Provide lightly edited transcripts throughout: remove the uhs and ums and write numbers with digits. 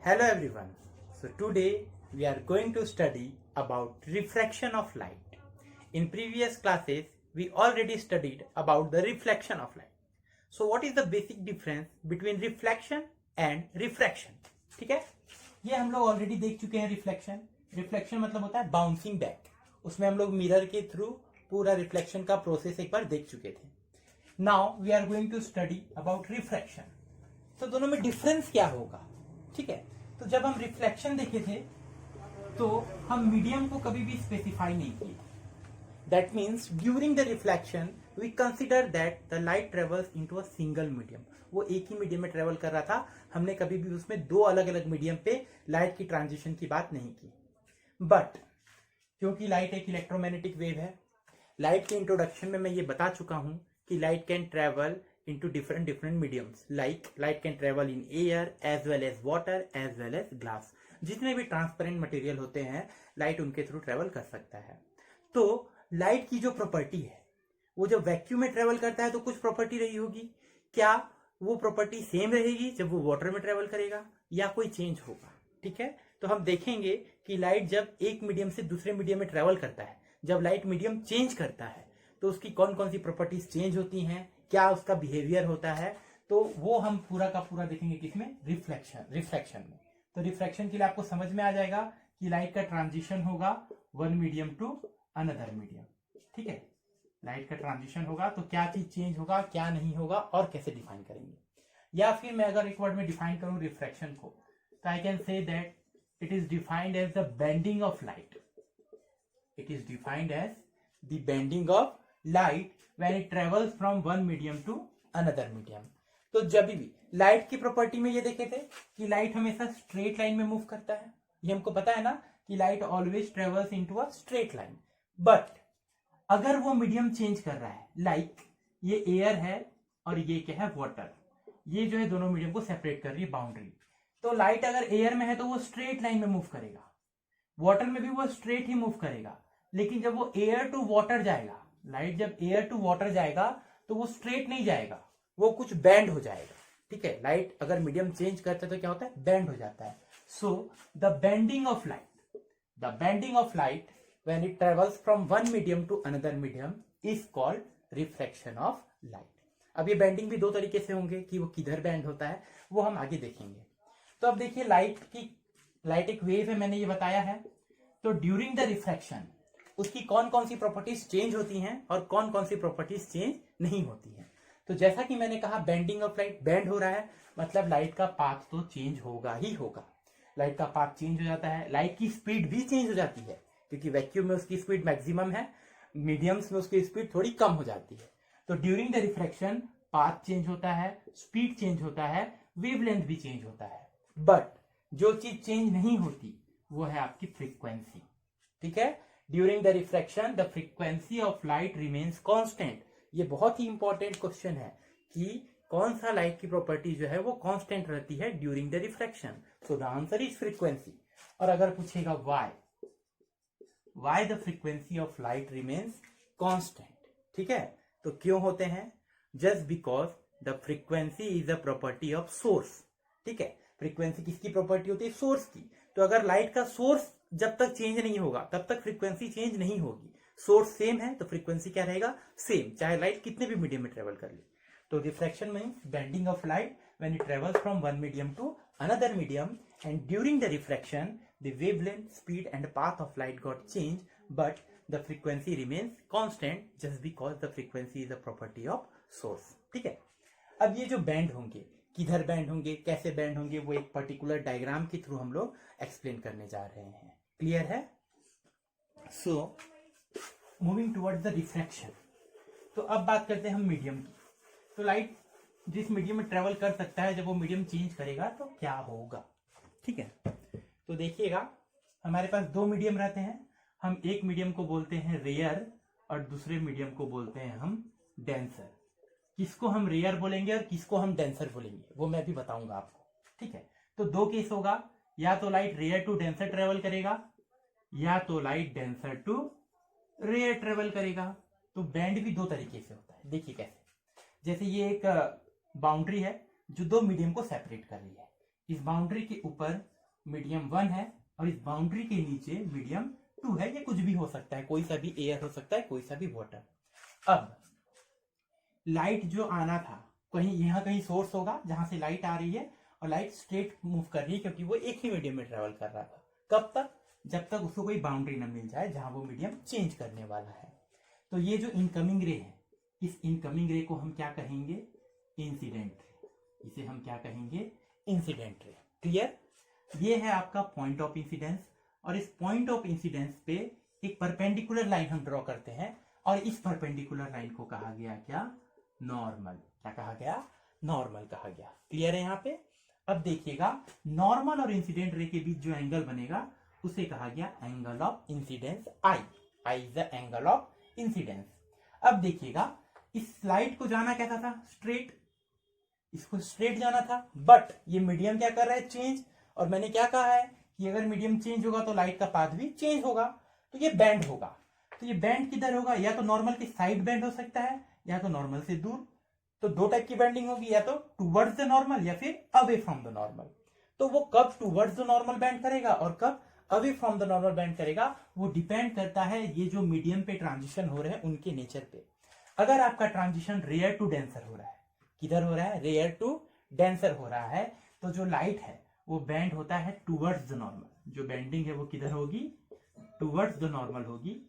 Hello everyone. So today we are going to study about refraction of light. In previous classes we already studied about the reflection of light. So what is the basic difference between reflection and refraction? ठीक है, ये हम लोग already देख चुके हैं. Reflection मतलब होता है बाउंसिंग बैक. उसमें हम लोग मिरर के थ्रू पूरा रिफ्लेक्शन का प्रोसेस एक बार देख चुके थे. Now we are going to study about refraction. तो दोनों में डिफरेंस क्या होगा? ठीक है, तो जब हम रिफ्लेक्शन देखे थे तो हम मीडियम को कभी भी स्पेसिफाई नहीं किए. That means during the reflection we consider that the light travels into a single medium. वो एक ही मीडियम में ट्रेवल कर रहा था. हमने कभी भी उसमें दो अलग अलग मीडियम पे लाइट की ट्रांजिशन की बात नहीं की. बट क्योंकि लाइट एक इलेक्ट्रोमैग्नेटिक वेव है, लाइट के इंट्रोडक्शन में मैं ये बता चुका हूं कि light can travel into different mediums, like light can travel in air as well as water as well as glass. जितने भी ट्रांसपेरेंट मटेरियल होते हैं लाइट उनके थ्रू ट्रेवल कर सकता है. तो लाइट की जो प्रॉपर्टी है वो जब वैक्यूम में ट्रेवल करता है तो कुछ प्रॉपर्टी रही होगी. क्या वो प्रॉपर्टी सेम रहेगी जब वो वाटर में ट्रेवल करेगा या कोई चेंज होगा? ठीक है, तो हम देखेंगे कि लाइट जब एक मीडियम से दूसरे मीडियम में ट्रेवल करता है, जब लाइट मीडियम चेंज करता है तो उसकी कौन कौन सी प्रॉपर्टीज चेंज होती हैं, क्या उसका बिहेवियर होता है. तो वो हम पूरा का पूरा देखेंगे किसमें? रिफ्रैक्शन में. तो रिफ्रैक्शन के लिए आपको समझ में आ जाएगा कि लाइट का ट्रांजिशन होगा one medium to another medium. ठीक है, लाइट का ट्रांजिशन होगा तो क्या चीज चेंज होगा, क्या नहीं होगा और कैसे डिफाइन करेंगे. या फिर मैं अगर एक वर्ड में डिफाइन करूं रिफ्रैक्शन को तो I can say that it is defined as the bending of light. It is defined as the bending of light when it travels from one medium to another medium. तो जब भी light की property में ये देखे थे कि light हमेशा स्ट्रेट लाइन में मूव करता है. ये हमको पता है ना कि light always travels into a straight line. But अगर वो मीडियम चेंज कर रहा है, लाइक ये एयर है और ये क्या है? वाटर. ये जो है दोनों मीडियम को सेपरेट कर रही है बाउंड्री. तो लाइट अगर एयर में है तो वो स्ट्रेट लाइन में मूव करेगा, वाटर में भी वो स्ट्रेट ही मूव करेगा. लेकिन जब वो एयर टू वाटर जाएगा, लाइट जब एयर टू वाटर जाएगा तो वो स्ट्रेट नहीं जाएगा, वो कुछ बैंड हो जाएगा. ठीक है, लाइट अगर मीडियम चेंज करता है तो क्या होता है? बैंड हो जाता है. So the bending of light when it travels from one medium to another medium is called refraction of light. अब ये बेंडिंग भी दो तरीके से होंगे कि वो किधर बैंड होता है वो हम आगे देखेंगे. तो अब देखिए लाइट एक वेव है, मैंने ये बताया है. तो ड्यूरिंग द रिफ्रैक्शन उसकी कौन कौन सी प्रॉपर्टीज चेंज होती हैं और कौन कौन सी प्रॉपर्टीज चेंज नहीं होती हैं. तो जैसा कि मैंने कहा बेंडिंग ऑफ लाइट, बैंड हो रहा है मतलब लाइट का पाथ तो चेंज होगा ही होगा. लाइट का पाथ चेंज हो जाता है, लाइट की स्पीड भी चेंज हो जाती है क्योंकि वैक्यूम में उसकी स्पीड मैक्सिमम है, मीडियम्स में उसकी स्पीड थोड़ी कम हो जाती है. तो during the refraction path change होता है, स्पीड चेंज होता है, वेवलेंथ भी चेंज होता है. बट जो चीज चेंज नहीं होती वो है आपकी फ्रीक्वेंसी. ठीक है, during the refraction the frequency of light remains constant. ये बहुत ही इंपॉर्टेंट क्वेश्चन है कि कौन सा लाइट की प्रॉपर्टी जो है वो कांस्टेंट रहती है during the refraction. So the answer is frequency. और अगर पूछेगा why the frequency of light remains constant, ठीक है, तो क्यों होते हैं? Just because the frequency is a property of source. ठीक है, फ्रीक्वेंसी किसकी प्रॉपर्टी होती है? सोर्स की. तो अगर लाइट का सोर्स जब तक चेंज नहीं होगा तब तक फ्रीक्वेंसी चेंज नहीं होगी. सोर्स सेम है तो फ्रीक्वेंसी क्या रहेगा? सेम, चाहे लाइट कितने भी मीडियम में ट्रेवल कर ले. तो refraction means bending of light when it travels from one medium to another medium and during the refraction the wavelength, speed and path of light got change but the frequency remains constant just because the frequency is a property of source. ठीक है, अब ये जो band होंगे, किधर band होंगे, कैसे band होंगे, वो एक पर्टिकुलर डायग्राम के थ्रू हम लोग एक्सप्लेन करने जा रहे हैं. क्लियर है? So moving towards the refraction. तो अब बात करते हैं हम मीडियम की. तो लाइट जिस मीडियम में ट्रेवल कर सकता है, जब वो मीडियम चेंज करेगा तो क्या होगा? ठीक है, तो देखिएगा हमारे पास दो मीडियम रहते हैं. हम एक मीडियम को बोलते हैं रेयर और दूसरे मीडियम को बोलते हैं हम डेंसर. किसको हम रेयर बोलेंगे और किसको हम डेंसर बोलेंगे वो मैं भी बताऊंगा आपको. ठीक है, तो दो केस होगा, या तो light rare to denser travel करेगा या तो light denser to rare travel करेगा. तो बैंड भी दो तरीके से होता है. देखिए कैसे, जैसे ये एक बाउंड्री है जो दो मीडियम को सेपरेट कर रही है. इस बाउंड्री के ऊपर मीडियम 1 है और इस बाउंड्री के नीचे मीडियम 2 है। ये कुछ भी हो सकता है, कोई सा भी एयर हो सकता है, कोई सा भी वाटर। अब लाइट जो आना था, कहीं यहाँ कहीं सोर्स होगा जहां से लाइट आ रही है और लाइट स्ट्रेट मूव कर रही है क्योंकि वो एक ही मीडियम में ट्रेवल कर रहा था। कब तक? जब तक उसको कोई बाउंड्री न मिल जाए जहां वो मीडियम चेंज करने वाला है। तो ये जो इनकमिंग रे है, इस इनकमिंग रे को हम क्या कहेंगे? Incident ray. इसे हम क्या कहेंगे? Incident ray. क्लियर? ये है आपका पॉइंट ऑफ इंसिडेंस और इस पॉइंट ऑफ इंसिडेंस पे एक परपेंडिकुलर लाइन हम ड्रॉ करते हैं और इस परपेंडिकुलर लाइन को कहा गया क्या? नॉर्मल। क्या कहा गया? नॉर्मल कहा गया। क्लियर है यहाँ पे? अब देखिएगा, नॉर्मल और इंसिडेंट रे के बीच जो एंगल बनेगा उसे कहा गया angle of incidence I. I is the angle of incidence. अब देखिएगा, इस लाइट को जाना कैसा था? स्ट्रेट। इसको स्ट्रेट जाना था, बट ये मीडियम क्या कर रहा है? चेंज। और मैंने क्या कहा है कि अगर मीडियम चेंज होगा तो लाइट का पाथ भी चेंज होगा, तो ये बैंड होगा। तो ये बैंड किधर होगा? या तो नॉर्मल की साइड बैंड हो सकता है या तो नॉर्मल से दूर। तो दो टाइप की बैंडिंग होगी, या तो टूवर्ड्स द नॉर्मल या फिर अवे फ्रॉम द नॉर्मल। तो वो कब टूवर्ड्स द नॉर्मल बैंड करेगा और कब away from the normal band करेगा, वो डिपेंड करता है ये जो मीडियम पे ट्रांजिशन हो रहे हैं उनके नेचर पे। अगर आपका ट्रांजिशन रेयर टू डेंसर हो रहा है, किधर हो रहा है? रेयर टू डेंसर हो रहा है, तो जो लाइट है वो बैंड होता है टूवर्ड्स द नॉर्मल। जो बैंडिंग है वो किधर होगी? टूवर्ड्स द नॉर्मल होगी।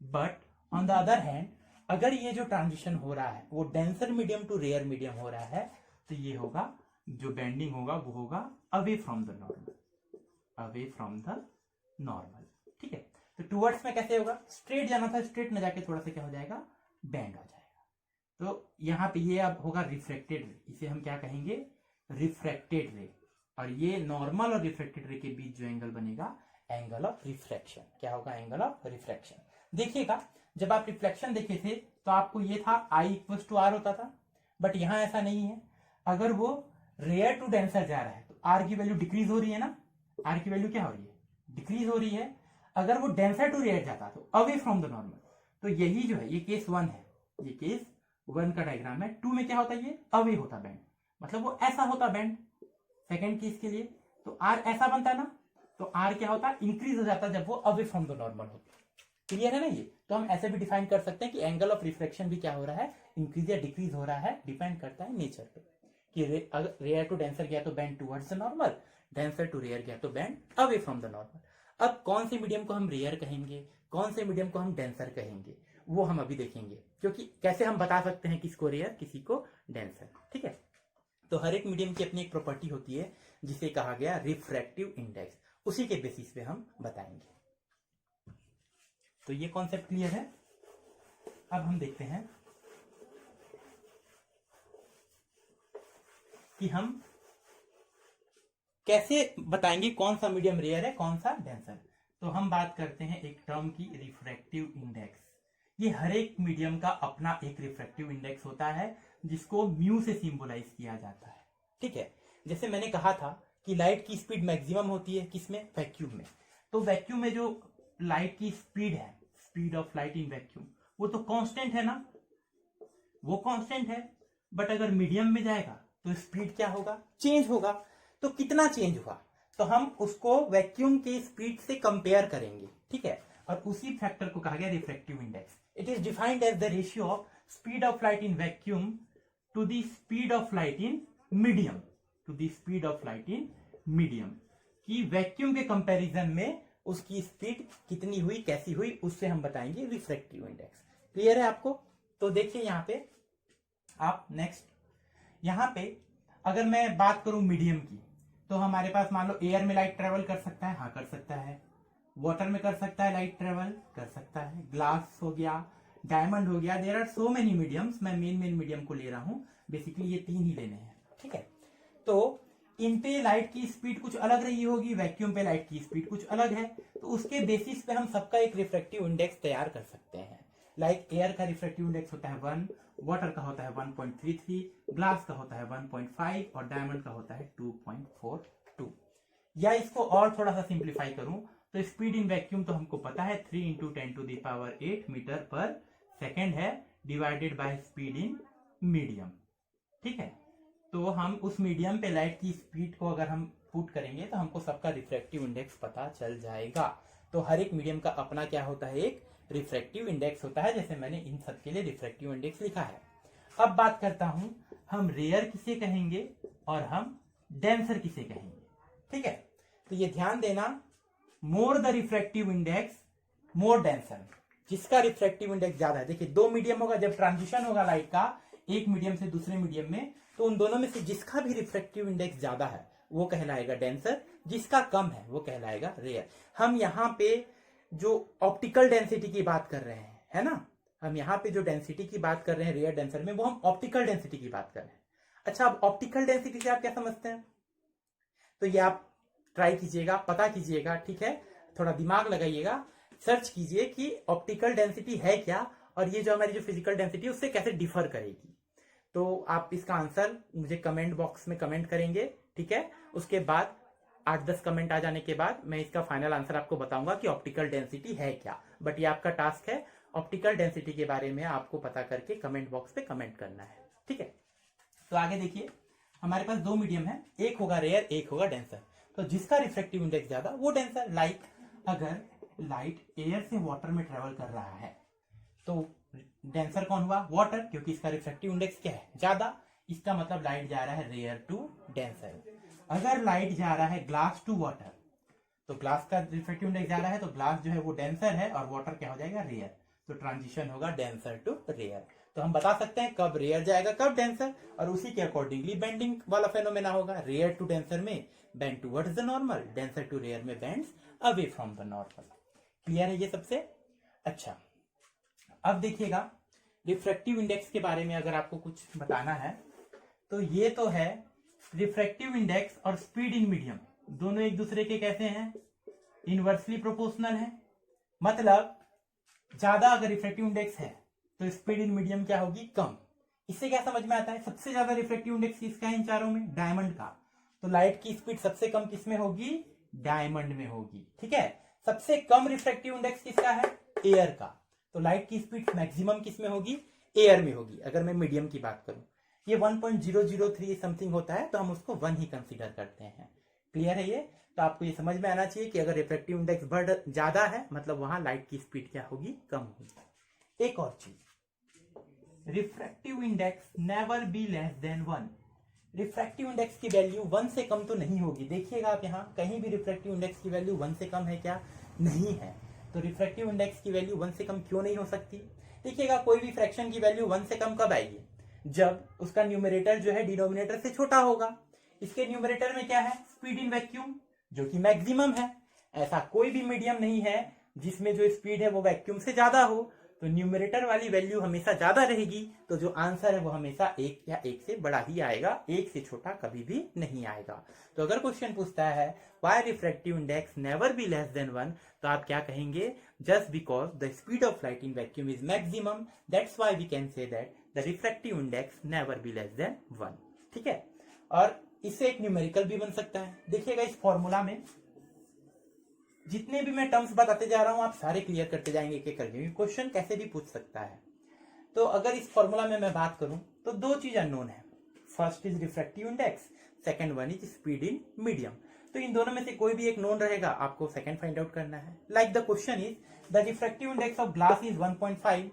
But on the other hand, अगर ये जो ट्रांजिशन हो रहा है वो denser medium to rare medium हो रहा है, तो ये होगा, जो बैंडिंग होगा वो होगा away from the normal. Away from the normal. ठीक है? तो टूवर्ड्स में कैसे होगा? स्ट्रेट जाना था, स्ट्रेट में जाके थोड़ा सा क्या हो जाएगा? बैंड हो जाएगा। तो यहाँ पे ये अब होगा रिफ्रैक्टेड रे। इसे हम क्या कहेंगे? रिफ्रैक्टेड रे। और ये नॉर्मल और रिफ्रैक्टेड रे के बीच जो एंगल बनेगा, एंगल ऑफ रिफ्रैक्शन। क्या होगा? Angle of refraction. देखिएगा, जब आप रिफ्लेक्शन देखे थे तो आपको ये था आई इक्वल टू आर होता था, बट यहां ऐसा नहीं है। अगर वो रेयर टू डेंसर जा रहा है तो आर की वैल्यू डिक्रीज हो रही है ना? आर की वैल्यू क्या हो रही है? डिक्रीज हो रही है। अगर वो डेंसर टू रेयर जाता तो अवे फ्रॉम द नॉर्मल। तो यही जो है, ये केस 1 है, ये केस 1 का डायग्राम है। 2 में क्या होता है? ये अवे होता बैंड, मतलब वो ऐसा होता बैंड। सेकेंड केस के लिए तो आर ऐसा बनता है ना, तो आर क्या होता है? इंक्रीज हो जाता जब वो अवे फ्रॉम द नॉर्मल होता। क्लियर है ना? ये तो हम ऐसे भी डिफाइन कर सकते हैं कि एंगल ऑफ रिफ्लेक्शन भी क्या हो रहा है? इंक्रीज या डिक्रीज हो रहा है, डिपेंड करता है नेचर पे कि अगर रेयर टू डेंसर गया तो bend towards the normal, denser to rare गया तो bend away from the normal. अब कौन से मीडियम को हम रेयर कहेंगे, कौन से मीडियम को हम डेंसर कहेंगे, वो हम अभी देखेंगे, क्योंकि कैसे हम बता सकते हैं किसको रेयर किसी को डेंसर। ठीक है? तो हर एक मीडियम की अपनी एक प्रॉपर्टी होती है जिसे कहा गया रिफ्रैक्टिव इंडेक्स। उसी के बेसिस पे हम बताएंगे। तो ये कॉन्सेप्ट क्लियर है? अब हम देखते हैं कि हम कैसे बताएंगे कौन सा मीडियम रेयर है, कौन सा डेंसर। तो हम बात करते हैं एक टर्म की, रिफ्रैक्टिव इंडेक्स। ये हर एक मीडियम का अपना एक रिफ्रैक्टिव इंडेक्स होता है जिसको म्यू से सिंबलाइज किया जाता है। ठीक है? जैसे मैंने कहा था कि लाइट की स्पीड मैक्सिमम होती है किसमें? वैक्यूम में। तो वैक्यूम में जो लाइट की स्पीड है, speed of light in vacuum, वो तो कांस्टेंट है ना? वो कांस्टेंट है। बट अगर मीडियम में जाएगा तो स्पीड क्या होगा? चेंज होगा। तो कितना चेंज हुआ? तो हम उसको वैक्यूम के स्पीड से कंपेयर करेंगे। ठीक है? और उसी फैक्टर को कहा गया refractive index. It is defined as the ratio of speed of light in vacuum to the speed of light in medium, to the speed of light in medium. कि वैक्यूम के कंपैरिजन में उसकी speed कितनी हुई, कैसी हुई, उससे हम बताएंगे रिफ्रैक्टिव इंडेक्स। क्लियर है आपको? तो देखिए यहां पे आप नेक्स्ट, यहां पे अगर मैं बात करूं मीडियम की, तो हमारे पास मान लो एयर में लाइट ट्रेवल कर सकता है, हाँ कर सकता है। वाटर में कर सकता है लाइट ट्रेवल, कर सकता है। ग्लास हो गया, डायमंड हो गया, there are so many mediums. मैं मेन मीडियम को ले रहा हूं, बेसिकली ये 3 ही लेने हैं। ठीक है? तो इन पे लाइट की स्पीड कुछ अलग रही होगी, वैक्यूम पे लाइट की स्पीड कुछ अलग है। तो उसके बेसिस पे हम सबका एक रिफ्रैक्टिव इंडेक्स तैयार कर सकते हैं। लाइक एयर का रिफ्रैक्टिव इंडेक्स होता है 1, वाटर का होता है 1.33, ग्लास का होता है 1.5 और डायमंड का होता है 2.42। या इसको और थोड़ा सा सिंप्लीफाई करूं तो स्पीड इन वैक्यूम तो हमको पता है 3 × 10⁸ मीटर पर सेकेंड है, divided by speed in medium. ठीक है? तो हम उस मीडियम पे लाइट की स्पीड को अगर हम पुट करेंगे तो हमको सबका रिफ्रैक्टिव इंडेक्स पता चल जाएगा। तो हर एक मीडियम का अपना क्या होता है, एक रिफ्रैक्टिव इंडेक्स होता है, जैसे मैंने इन सब के लिए रिफ्रैक्टिव इंडेक्स लिखा है। अब बात करता हूं हम रेयर किसे कहेंगे और हम डेंसर किसे कहेंगे। ठीक है, तो ये ध्यान देना, more the refractive index more denser, जिसका रिफ्रैक्टिव इंडेक्स ज्यादा है। देखिए दो मीडियम होगा, जब ट्रांजिशन होगा लाइट का एक मीडियम से दूसरे मीडियम में, तो उन दोनों में से जिसका भी रिफ्रैक्टिव इंडेक्स ज्यादा है वो कहलाएगा डेंसर, जिसका कम है वो कहलाएगा रेयर। हम यहाँ पे जो ऑप्टिकल डेंसिटी की बात कर रहे हैं, है ना, हम यहाँ पे जो डेंसिटी की बात कर रहे हैं रेयर डेंसर में, वो हम ऑप्टिकल डेंसिटी की बात कर रहे हैं। अच्छा, अब ऑप्टिकल डेंसिटी से आप क्या समझते हैं, तो ये आप ट्राई कीजिएगा, पता कीजिएगा, ठीक है, थोड़ा दिमाग लगाइएगा, सर्च कीजिए कि ऑप्टिकल डेंसिटी है क्या और ये जो हमारी जो फिजिकल डेंसिटी है उससे कैसे डिफर करेगी। तो आप इसका आंसर मुझे कमेंट बॉक्स में कमेंट करेंगे, ठीक है। उसके बाद 8-10 कमेंट आ जाने के बाद मैं इसका फाइनल आंसर आपको बताऊंगा कि ऑप्टिकल डेंसिटी है क्या। बट ये आपका टास्क है, ऑप्टिकल डेंसिटी के बारे में आपको पता करके कमेंट बॉक्स पे कमेंट करना है, ठीक है। तो आगे देखिए, हमारे पास दो मीडियम है, एक होगा रेयर, एक होगा डेंसर। तो जिसका रिफ्रैक्टिव इंडेक्स ज्यादा वो डेंसर। लाइक अगर लाइट एयर से वाटर में ट्रेवल कर रहा है तो डेंसर कौन हुआ, वाटर, क्योंकि इसका रिफ्रैक्टिव इंडेक्स क्या है, ज्यादा। इसका मतलब लाइट जा रहा है रेयर टू डेंसर। अगर लाइट जा रहा है ग्लास टू वाटर, तो ग्लास का रिफ्रैक्टिव इंडेक्स ज्यादा है, तो ग्लास जो है वो डेंसर है और वाटर क्या हो जाएगा, रेयर। तो ट्रांजिशन होगा डेंसर टू रेयर। तो हम बता सकते हैं कब रेयर जाएगा कब डेंसर, और उसी के अकॉर्डिंगली बेंडिंग वाला फेनोमेना होगा। रेयर टू डेंसर में bend towards the normal, denser to rare में bends away from the normal. Clear है ये सबसे? अच्छा, अब देखिएगा रिफ्रैक्टिव इंडेक्स के बारे में अगर आपको कुछ बताना है तो ये तो है रिफ्रैक्टिव इंडेक्स और स्पीड इन मीडियम दोनों एक दूसरे के कैसे हैं, इनवर्सली प्रोपोर्शनल है। मतलब ज्यादा अगर रिफ्रैक्टिव इंडेक्स है तो स्पीड इन मीडियम क्या होगी, कम। इससे क्या समझ में आता है, सबसे ज्यादा रिफ्रैक्टिव इंडेक्स किसका है इन चारों में, डायमंड का। तो लाइट की स्पीड सबसे कम किस में होगी, डायमंड में होगी, ठीक है। सबसे कम रिफ्रैक्टिव इंडेक्स किसका है, एयर का। तो लाइट की स्पीड मैक्सिमम किस में होगी, एयर में होगी। अगर मैं मीडियम की बात करूं, ये 1.003 समथिंग होता है, तो हम उसको 1 ही कंसीडर करते हैं। क्लियर है ये? तो आपको ये समझ में आना चाहिए कि अगर रिफ्रैक्टिव इंडेक्स बढ़ ज्यादा है मतलब वहां लाइट की स्पीड क्या होगी, कम होगी। एक और चीज, refractive index never be less than 1। Refractive index की वैल्यू 1 से कम तो नहीं होगी। देखिएगा आप यहाँ कहीं भी रिफ्रैक्टिव इंडेक्स की वैल्यू 1 से कम है क्या, नहीं है। तो रिफ्रैक्टिव इंडेक्स की वैल्यू 1 से कम क्यों नहीं हो सकती? देखिएगा कोई भी फ्रैक्शन की वैल्यू 1 से कम कब आएगी, जब उसका न्यूमरेटर जो है डिनोमिनेटर से छोटा होगा। इसके न्यूमरेटर में क्या है, स्पीड इन वैक्यूम, जो कि मैक्सिमम है। ऐसा कोई भी मीडियम नहीं है जिसमें जो स्पीड है वो वैक्यूम से ज्यादा हो। तो न्यूमरेटर वाली वैल्यू हमेशा ज्यादा रहेगी, तो जो आंसर है वो हमेशा 1 या 1 से बड़ा ही आएगा, 1 से छोटा कभी भी नहीं आएगा। तो अगर क्वेश्चन पूछता है why refractive index never be less than 1, तो आप क्या कहेंगे, just because the speed of light in vacuum is maximum, that's why we can say that the refractive index never be less than 1। ठीक है, और इससे एक न्यूमेरिकल भी बन सकता है। देखिएगा इस फॉर्मूला में जितने भी मैं टर्म्स बताते जा रहा हूं आप सारे क्लियर करते जाएंगे एक एक करके, क्वेश्चन कैसे भी पूछ सकता है। तो अगर इस फॉर्मूला में मैं बात करूं तो दो चीज अननोन है, first is refractive index, second one is speed in medium. तो इन दोनों में से कोई भी एक नोन रहेगा, आपको सेकंड फाइंड आउट करना है। Like the question is the refractive index of glass is 1.5,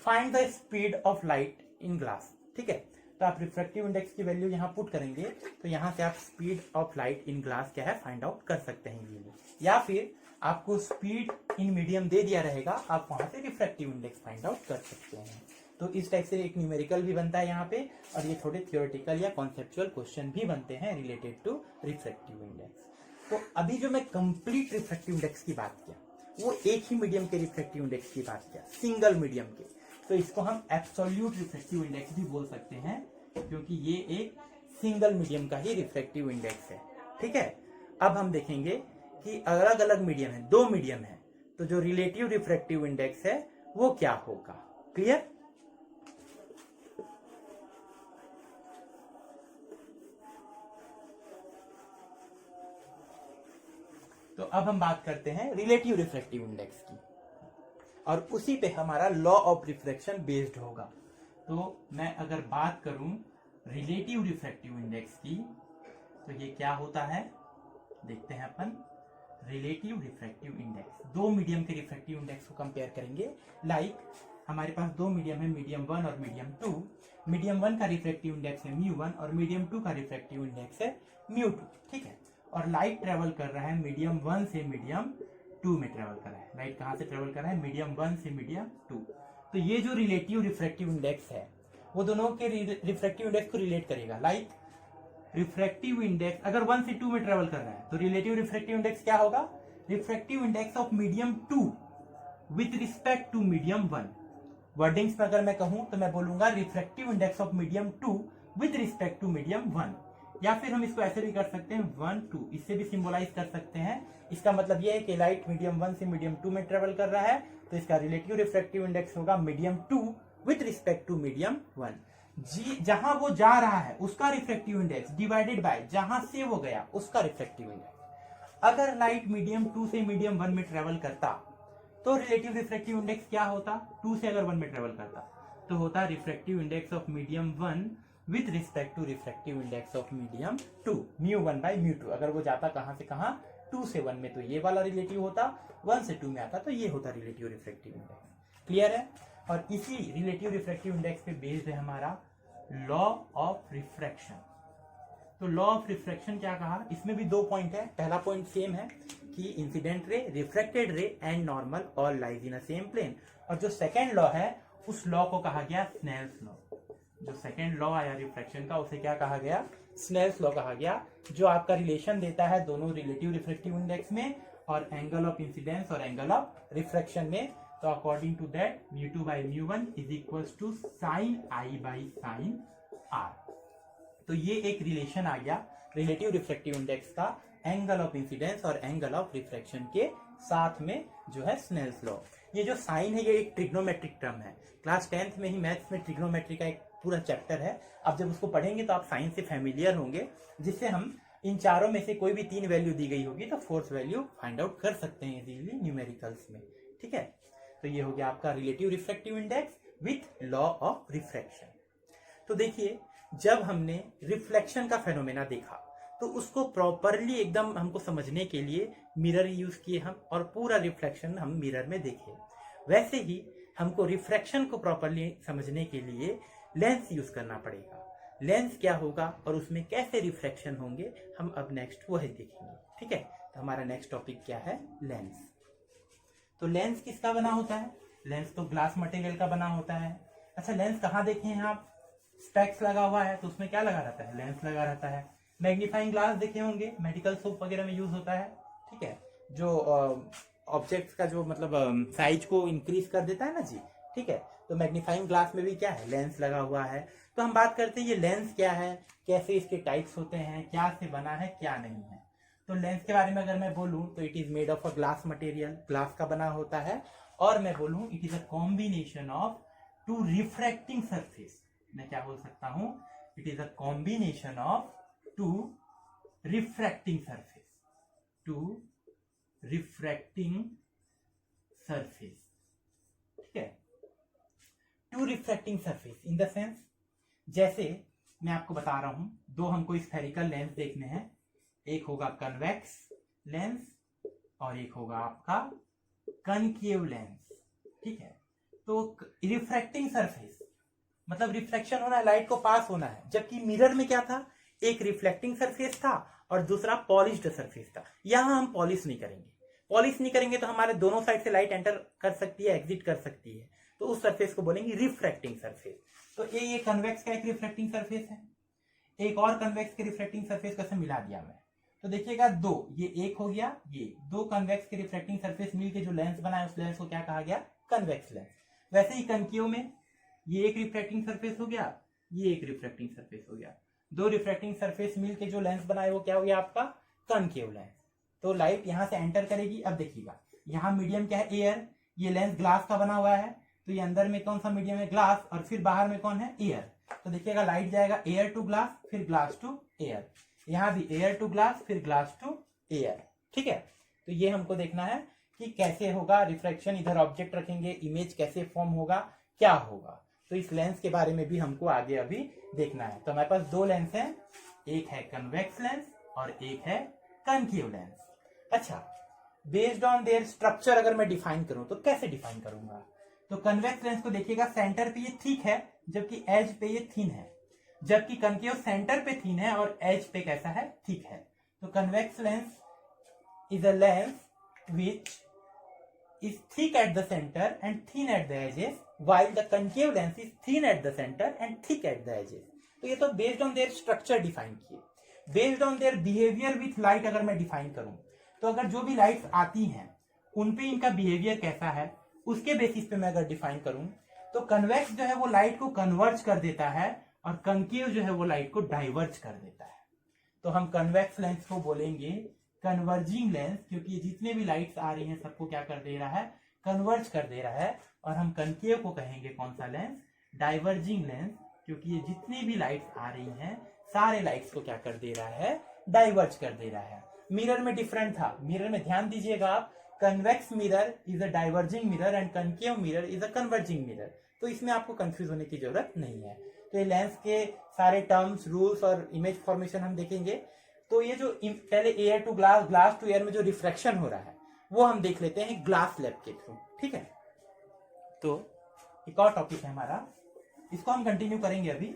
find the speed of light in glass. ठीक है, तो आप रिफ्रैक्टिव इंडेक्स की वैल्यू यहाँ पुट करेंगे तो यहाँ से आप speed of light in glass क्या है फाइंड आउट कर सकते हैं इजीली, या फिर आपको स्पीड इन मीडियम दे दिया रहेगा, आप वहां से रिफ्रैक्टिव इंडेक्स फाइंड आउट कर सकते हैं। तो इस टाइप से एक न्यूमेरिकल भी बनता है यहाँ पे, और ये थोड़े थियोरेटिकल या कॉन्सेप्चुअल क्वेश्चन भी बनते हैं रिलेटेड टू रिफ्रैक्टिव इंडेक्स। तो अभी जो मैं कंप्लीट रिफ्रैक्टिव इंडेक्स की बात किया वो एक ही मीडियम के रिफ्रैक्टिव इंडेक्स की बात किया, सिंगल मीडियम के। तो इसको हम एब्सोल्यूट रिफ्रैक्टिव इंडेक्स भी बोल सकते हैं, क्योंकि ये एक सिंगल मीडियम का ही रिफ्रैक्टिव इंडेक्स है। ठीक है, अब हम देखेंगे कि अलग अलग मीडियम है, दो मीडियम है, तो जो रिलेटिव रिफ्रैक्टिव इंडेक्स है वो क्या होगा। क्लियर? तो अब हम बात करते हैं रिलेटिव रिफ्रैक्टिव इंडेक्स की, और उसी पे हमारा लॉ ऑफ रिफ्रैक्शन बेस्ड होगा। तो मैं अगर बात करूं रिलेटिव रिफ्रैक्टिव इंडेक्स की, तो ये क्या होता है, देखते हैं अपन रिलेटिव रिफ्रैक्टिव इंडेक्स, दो मीडियम के रिफ्रैक्टिव इंडेक्स को कंपेयर करेंगे। लाइक हमारे पास दो मीडियम है, मीडियम 1 और मीडियम 2। मीडियम 1 का रिफ्रैक्टिव इंडेक्स है μ1 और मीडियम 2 का रिफ्रैक्टिव इंडेक्स है μ2, ठीक है। और लाइट ट्रेवल कर रहा है मीडियम 1 से मीडियम 2 में ट्रेवल कर रहा है। लाइट कहाँ से ट्रेवल कर रहा है? मीडियम 1 से मीडियम 2। तो ये जो रिलेटिव रिफ्रैक्टिव इंडेक्स है वो दोनों के रिफ्रैक्टिव इंडेक्स को रिलेट करेगा। लाइक रिफ्रैक्टिव इंडेक्स अगर 1 से 2 में ट्रेवल कर रहा है तो रिलेटिव रिफ्रैक्टिव इंडेक्स क्या होगा? Refractive index of medium 2 with respect to medium 1। Wordings में अगर मैं कहूं तो मैं बोलूंगा refractive index of medium 2 with respect to medium 1। या फिर हम इसको ऐसे भी कर सकते हैं 1 2, इससे भी सिंबलाइज कर सकते हैं। इसका मतलब यह है कि लाइट मीडियम 1 से मीडियम 2 में ट्रेवल कर रहा है तो इसका रिलेटिव रिफ्रैक्टिव इंडेक्स होगा medium 2 with respect to medium 1। जहां वो जा रहा है उसका रिफ्रैक्टिव इंडेक्स डिवाइडेड बाय जहां से वो गया उसका रिफ्रैक्टिव इंडेक्स। अगर लाइट मीडियम 2 से मीडियम 1 में ट्रेवल करता तो रिलेटिव रिफ्रैक्टिव इंडेक्स क्या होता? 2 से अगर 1 में ट्रेवल करता तो होता refractive index of medium 1 with respect to refractive index of medium 2 μ1 by μ2। अगर वो जाता कहां से कहां? 2 से 1 में तो ये वाला रिलेटिव होता, 1 से 2 में आता तो ये होता रिलेटिव रिफ्रैक्टिव इंडेक्स। क्लियर है? और इसी रिलेटिव रिफ्रैक्टिव इंडेक्स पे बेस्ड है हमारा लॉ ऑफ रिफ्रैक्शन। तो लॉ ऑफ रिफ्रैक्शन क्या कहा? इसमें भी दो पॉइंट है। पहला पॉइंट सेम है कि incident ray, refracted ray and normal all lies in a same plane. और जो सेकेंड लॉ है उस लॉ को कहा गया स्नेल्स लॉ। जो सेकेंड लॉ आया रिफ्रैक्शन का उसे क्या कहा गया? स्नेल्स लॉ कहा गया, जो आपका रिलेशन देता है दोनों रिलेटिव रिफ्रैक्टिव इंडेक्स में और एंगल ऑफ इंसिडेंस और एंगल ऑफ रिफ्रैक्शन में। तो according to that μ2 by μ1 is equals to sine I by sine R. तो ये एक रिलेशन आ गया रिलेटिव रिफ्रैक्टिव इंडेक्स का एंगल ऑफ इंसिडेंस और एंगल ऑफ रिफ्रैक्शन के साथ में, जो है स्नेल्स लॉ। ये जो साइन है ये एक ट्रिग्नोमेट्रिक टर्म है। क्लास 10th में ही मैथ्स में ट्रिग्नोमेट्री का एक पूरा चैप्टर है। अब जब उसको पढ़ेंगे तो आप साइन से फैमिलियर होंगे, जिससे हम इन चारों में से कोई भी 3 वैल्यू दी गई होगी तो फोर्थ वैल्यू फाइंड आउट कर सकते हैं इजीली न्यूमेरिकल्स में, ठीक है। तो ये हो गया आपका relative refractive index with law of refraction. तो देखिए, जब हमने रिफ्लेक्शन का फेनोमेना देखा तो उसको प्रॉपरली एकदम हमको समझने के लिए मिरर यूज किए हम और पूरा रिफ्लेक्शन हम मिरर में देखे। वैसे ही हमको रिफ्रैक्शन को प्रॉपरली समझने के लिए लेंस यूज करना पड़ेगा। लेंस क्या होगा और उसमें कैसे रिफ्रैक्शन होंगे हम अब नेक्स्ट वही देखेंगे, ठीक है। तो हमारा नेक्स्ट टॉपिक क्या है? लेंस। तो लेंस किसका बना होता है? लेंस तो ग्लास मटेरियल का बना होता है। अच्छा, लेंस कहाँ देखे हैं आप? स्पेक्स लगा हुआ है तो उसमें क्या लगा रहता है? लेंस लगा रहता है। मैग्नीफाइंग ग्लास देखे होंगे, मेडिकल सोप वगैरह में यूज होता है, ठीक है, जो ऑब्जेक्ट्स का जो मतलब साइज को इंक्रीज कर देता है ना जी, ठीक है। तो मैग्नीफाइंग ग्लास में भी क्या है? लेंस लगा हुआ है। तो हम बात करते हैं ये लेंस क्या है, कैसे इसके टाइप्स होते हैं, क्या से बना है, क्या नहीं है। तो लेंस के बारे में अगर मैं बोलूं तो it is made of a glass material, glass का बना होता है। और मैं बोलूं it is a combination of two refracting surface. मैं क्या बोल सकता हूं? It is a combination of two refracting surface, two refracting surface, ठीक है। Two refracting surface in the sense, जैसे मैं आपको बता रहा हूं, दो हमको स्फेरिकल लेंस देखने हैं। एक होगा कन्वेक्स लेंस और एक होगा आपका कनकेव लेंस, ठीक है। तो रिफ्रैक्टिंग सरफेस मतलब रिफ्लेक्शन होना है, लाइट को पास होना है। जबकि मिरर में क्या था? एक रिफ्लेक्टिंग सरफेस था और दूसरा पॉलिश्ड सरफेस था। यहां हम पॉलिश नहीं करेंगे। पॉलिश नहीं करेंगे तो हमारे दोनों साइड से लाइट एंटर कर सकती है, एग्जिट कर सकती है, तो उस सरफेस को बोलेंगे रिफ्रैक्टिंग सरफेस। तो ये कन्वेक्स का एक रिफ्रैक्टिंग सरफेस है। एक और कन्वेक्स के रिफ्रैक्टिंग सरफेस कैसे मिला दिया मैं? तो देखिएगा, दो, ये एक हो गया, ये दो कन्वेक्स के रिफ्रैक्टिंग सरफेस मिलके जो लेंस बनाए उस लेंस को क्या कहा गया? Convex lens. वैसे ही कनकेव में ये एक रिफ्रैक्टिंग सरफेस हो गया, ये एक रिफ्रैक्टिंग सरफेस हो गया। दो रिफ्रैक्टिंग सरफेस मिलके जो लेंस बनाए वो क्या हो गया आपका? Concave lens. तो लाइट यहां से एंटर करेगी। अब देखिएगा, यहाँ मीडियम क्या है? एयर। ये लेंस ग्लास का बना हुआ है, तो ये अंदर में कौन सा मीडियम है? ग्लास। और फिर बाहर में कौन है? एयर। तो देखिएगा, लाइट जाएगा एयर टू ग्लास, फिर ग्लास टू एयर। यहाँ भी एयर टू ग्लास, फिर ग्लास टू एयर, ठीक है। तो ये हमको देखना है कि कैसे होगा रिफ्रैक्शन। इधर ऑब्जेक्ट रखेंगे, इमेज कैसे फॉर्म होगा, क्या होगा। तो इस लेंस के बारे में भी हमको आगे अभी देखना है। तो हमारे पास दो लेंस हैं, एक है कन्वेक्स लेंस और एक है कनकेव लेंस। अच्छा, बेस्ड ऑन देयर स्ट्रक्चर अगर मैं डिफाइन करूं तो कैसे डिफाइन करूंगा? तो कन्वेक्स लेंस को देखिएगा, सेंटर पे ये थिक है जबकि एज पे ये थिन है, जबकि कनकेव सेंटर पे थिन है और एज पे कैसा है? थिक है। तो convex lens is a lens which is thick at the center and thin at the edges, while the concave lens is thin at the center and thick at the edges. तो ये तो based on their structure define किए। Based on their behaviour with light अगर मैं define करूं तो अगर जो भी लाइट्स आती हैं उन पे इनका बिहेवियर कैसा है उसके बेसिस पे मैं अगर डिफाइन करूं तो कन्वेक्स जो है वो लाइट को कन्वर्ज कर देता है और कंकेव जो है वो लाइट को डाइवर्ज कर देता है। तो हम कन्वेक्स लेंस को बोलेंगे कन्वर्जिंग लेंस, क्योंकि जितने भी लाइट्स आ रही हैं सबको क्या कर दे रहा है? कन्वर्ज कर दे रहा है। और हम कनकेव को कहेंगे कौन सा लेंस? डाइवर्जिंग लेंस, क्योंकि ये जितनी भी लाइट्स आ रही हैं सारे लाइट्स को क्या कर दे रहा है? डाइवर्ज कर दे रहा है। मिरर में डिफरेंट था, मिरर में ध्यान दीजिएगा आप, convex mirror is a diverging mirror and concave mirror is a converging mirror. तो इसमें आपको कंफ्यूज होने की जरूरत नहीं है। तो ये लेंस के सारे टर्म्स, रूल्स और इमेज फॉर्मेशन हम देखेंगे। तो ये जो पहले air to glass, glass to air में जो रिफ्रैक्शन हो रहा है वो हम देख लेते हैं ग्लास लैब के थ्रू, ठीक है। तो एक और टॉपिक है हमारा, इसको हम कंटिन्यू करेंगे अभी,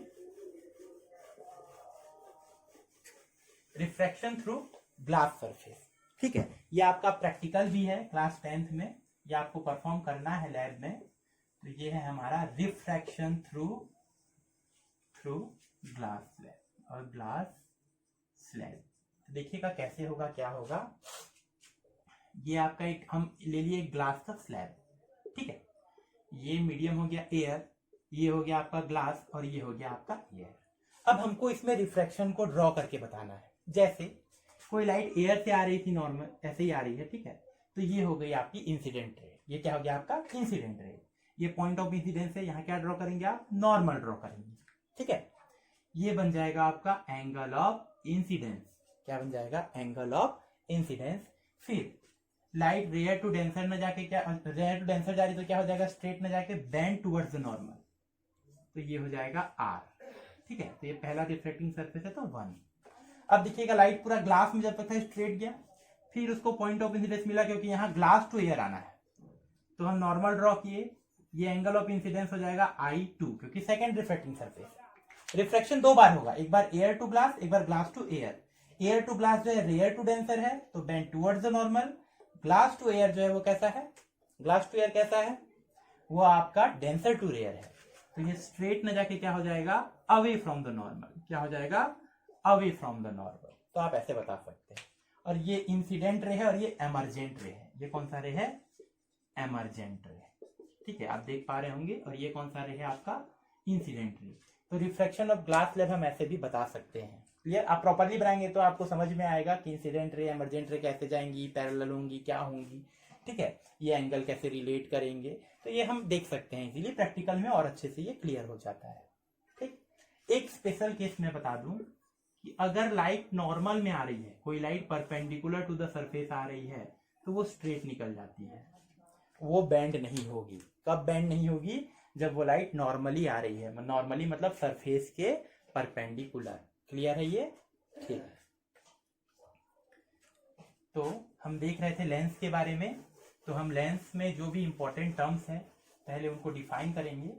रिफ्रैक्शन थ्रू ग्लास सरफेस, ठीक है। ये आपका प्रैक्टिकल भी है क्लास 10th में, ये आपको परफॉर्म करना है लैब में। तो ये है हमारा रिफ्रैक्शन थ्रू ग्लास स्लैब और ग्लास स्लैब। देखिएगा कैसे होगा, क्या होगा। ये आपका एक, हम ले लिए ग्लास का स्लैब, ठीक है। ये मीडियम हो गया एयर, ये हो गया आपका ग्लास और ये हो गया आपका एयर। अब हमको इसमें रिफ्रैक्शन को ड्रॉ करके बताना है। जैसे कोई लाइट एयर से आ रही थी, नॉर्मल ऐसे ही आ रही है, ठीक है। तो ये हो गई आपकी इंसिडेंट रे। ये क्या हो गया आपका? Incident ray. ये पॉइंट ऑफ इंसिडेंस है, यहाँ क्या ड्रॉ करेंगे आप? नॉर्मल ड्रॉ करेंगे, ठीक है। ये बन जाएगा आपका एंगल ऑफ इंसिडेंस। क्या बन जाएगा? Angle of incidence. फिर लाइट रेयर टू डेंसर में जाके, क्या रेयर टू डेंसर जा रही तो क्या हो जाएगा? स्ट्रेट में जाके बेंड टुवर्ड्स द नॉर्मल, तो ये हो जाएगा आर, ठीक है। तो ये पहला रिफ्लेक्टिंग सरफेस है, तो 1। अब देखिएगा लाइट पूरा ग्लास में जब तक था स्ट्रेट गया, फिर उसको पॉइंट ऑफ इंसिडेंस मिला, क्योंकि यहाँ ग्लास टू एयर आना है तो हम नॉर्मल ड्रॉ किए। ये एंगल ऑफ इंसिडेंस हो जाएगा I2, क्योंकि सेकेंड रिफ्लेक्टिंग सरफेस। रिफ्लेक्शन 2 बार होगा, एक बार एयर टू ग्लास, एक बार glass to air. Air to glass जो है रेयर टू डेंसर है तो bend towards the normal. Glass to air जो है वो कैसा है? ग्लास टू एयर कैसा है? वो आपका डेंसर टू रेयर है। तो ये स्ट्रेट न जाके क्या हो जाएगा? Away from the normal. क्या हो जाएगा? Away from the normal. तो आप ऐसे बता सकते हैं। और ये इंसिडेंट रे है और ये एमरजेंट रे है। ये कौन सा रे है? एमरजेंट रे, ठीक है। आप देख पा रहे होंगे। और ये कौन सा रे है? आपका इंसिडेंट रे। तो रिफ्रैक्शन ऑफ ग्लास लैब हम ऐसे भी बता सकते हैं। क्लियर? आप प्रॉपर्ली बनाएंगे तो आपको समझ में आएगा कि इंसिडेंट रे, एमरजेंट रे कैसे जाएंगी, पैरेलल होंगी, क्या होंगी, ठीक है। ये एंगल कैसे रिलेट करेंगे, तो ये हम देख सकते हैं इजीली। प्रैक्टिकल में और अच्छे से ये क्लियर हो जाता है, ठीक। एक स्पेशल केस में बता दूं कि अगर लाइट नॉर्मल में आ रही है, कोई light perpendicular to the surface आ रही है, तो वो स्ट्रेट निकल जाती है, वो बेंड नहीं होगी। कब बेंड नहीं होगी? जब वो लाइट नॉर्मली आ रही है। नॉर्मली मतलब सरफेस के परपेंडिकुलर। क्लियर है ये? ठीक। तो हम देख रहे थे लेंस के बारे में। तो हम लेंस में जो भी इंपॉर्टेंट टर्म्स हैं पहले उनको डिफाइन करेंगे।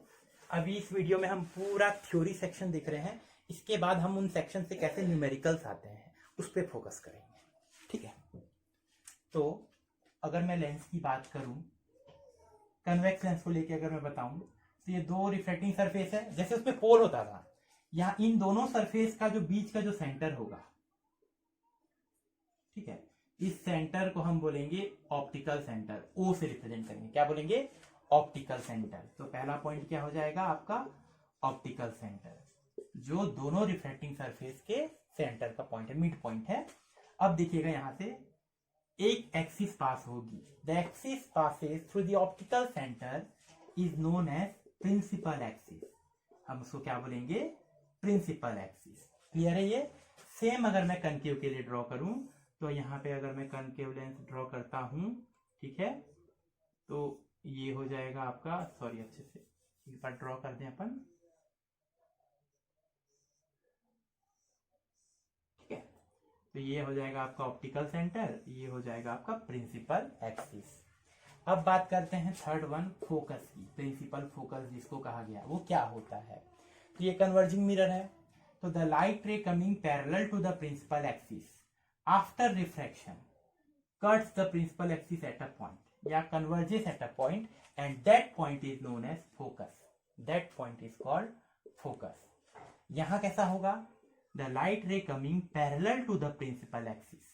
अभी इस वीडियो में हम पूरा थ्योरी सेक्शन देख रहे हैं। इसके बाद हम उन सेक्शन से कैसे न्यूमेरिकल्स आते हैं उस पर फोकस करेंगे, ठीक है। तो अगर मैं लेंस की बात करूं, कन्वेक्स लेंस को लेके अगर मैं बताऊं, तो ये 2 रिफ्लेक्टिंग सरफेस है। जैसे उसमें पोल होता था, यहाँ इन दोनों सरफेस का जो बीच का जो सेंटर होगा, ठीक है, इस सेंटर को हम बोलेंगे ऑप्टिकल सेंटर। ओ से रिप्रेजेंट करेंगे। क्या बोलेंगे? Optical centre. तो पहला पॉइंट क्या हो जाएगा आपका? ऑप्टिकल सेंटर, जो दोनों रिफ्लेक्टिंग सरफेस के सेंटर का पॉइंट है, मिड पॉइंट है। अब देखिएगा यहां से एक एक्सिस पास होगी। The axis passes through the optical centre is known as principal axis. हम उसको क्या बोलेंगे? Principal axis. क्लियर है ये? सेम अगर मैं कनकेव के लिए ड्रॉ करूं, तो यहाँ पे अगर मैं कनकेव लेंस ड्रॉ करता हूं, ठीक है, तो ये हो जाएगा आपका, सॉरी अच्छे से एक बार ड्रॉ कर दें अपन, ठीक है। तो ये हो जाएगा आपका ऑप्टिकल सेंटर, ये हो जाएगा आपका प्रिंसिपल एक्सिस। अब बात करते हैं थर्ड वन, फोकस की। प्रिंसिपल फोकस जिसको कहा गया वो क्या होता है? तो ये कन्वर्जिंग मिरर है। तो the light ray coming parallel to the principal axis after refraction cuts the principal axis at a point या converges at a point and that point is known as focus. That point is called focus. यहां कैसा होगा? The light ray coming parallel to the principal axis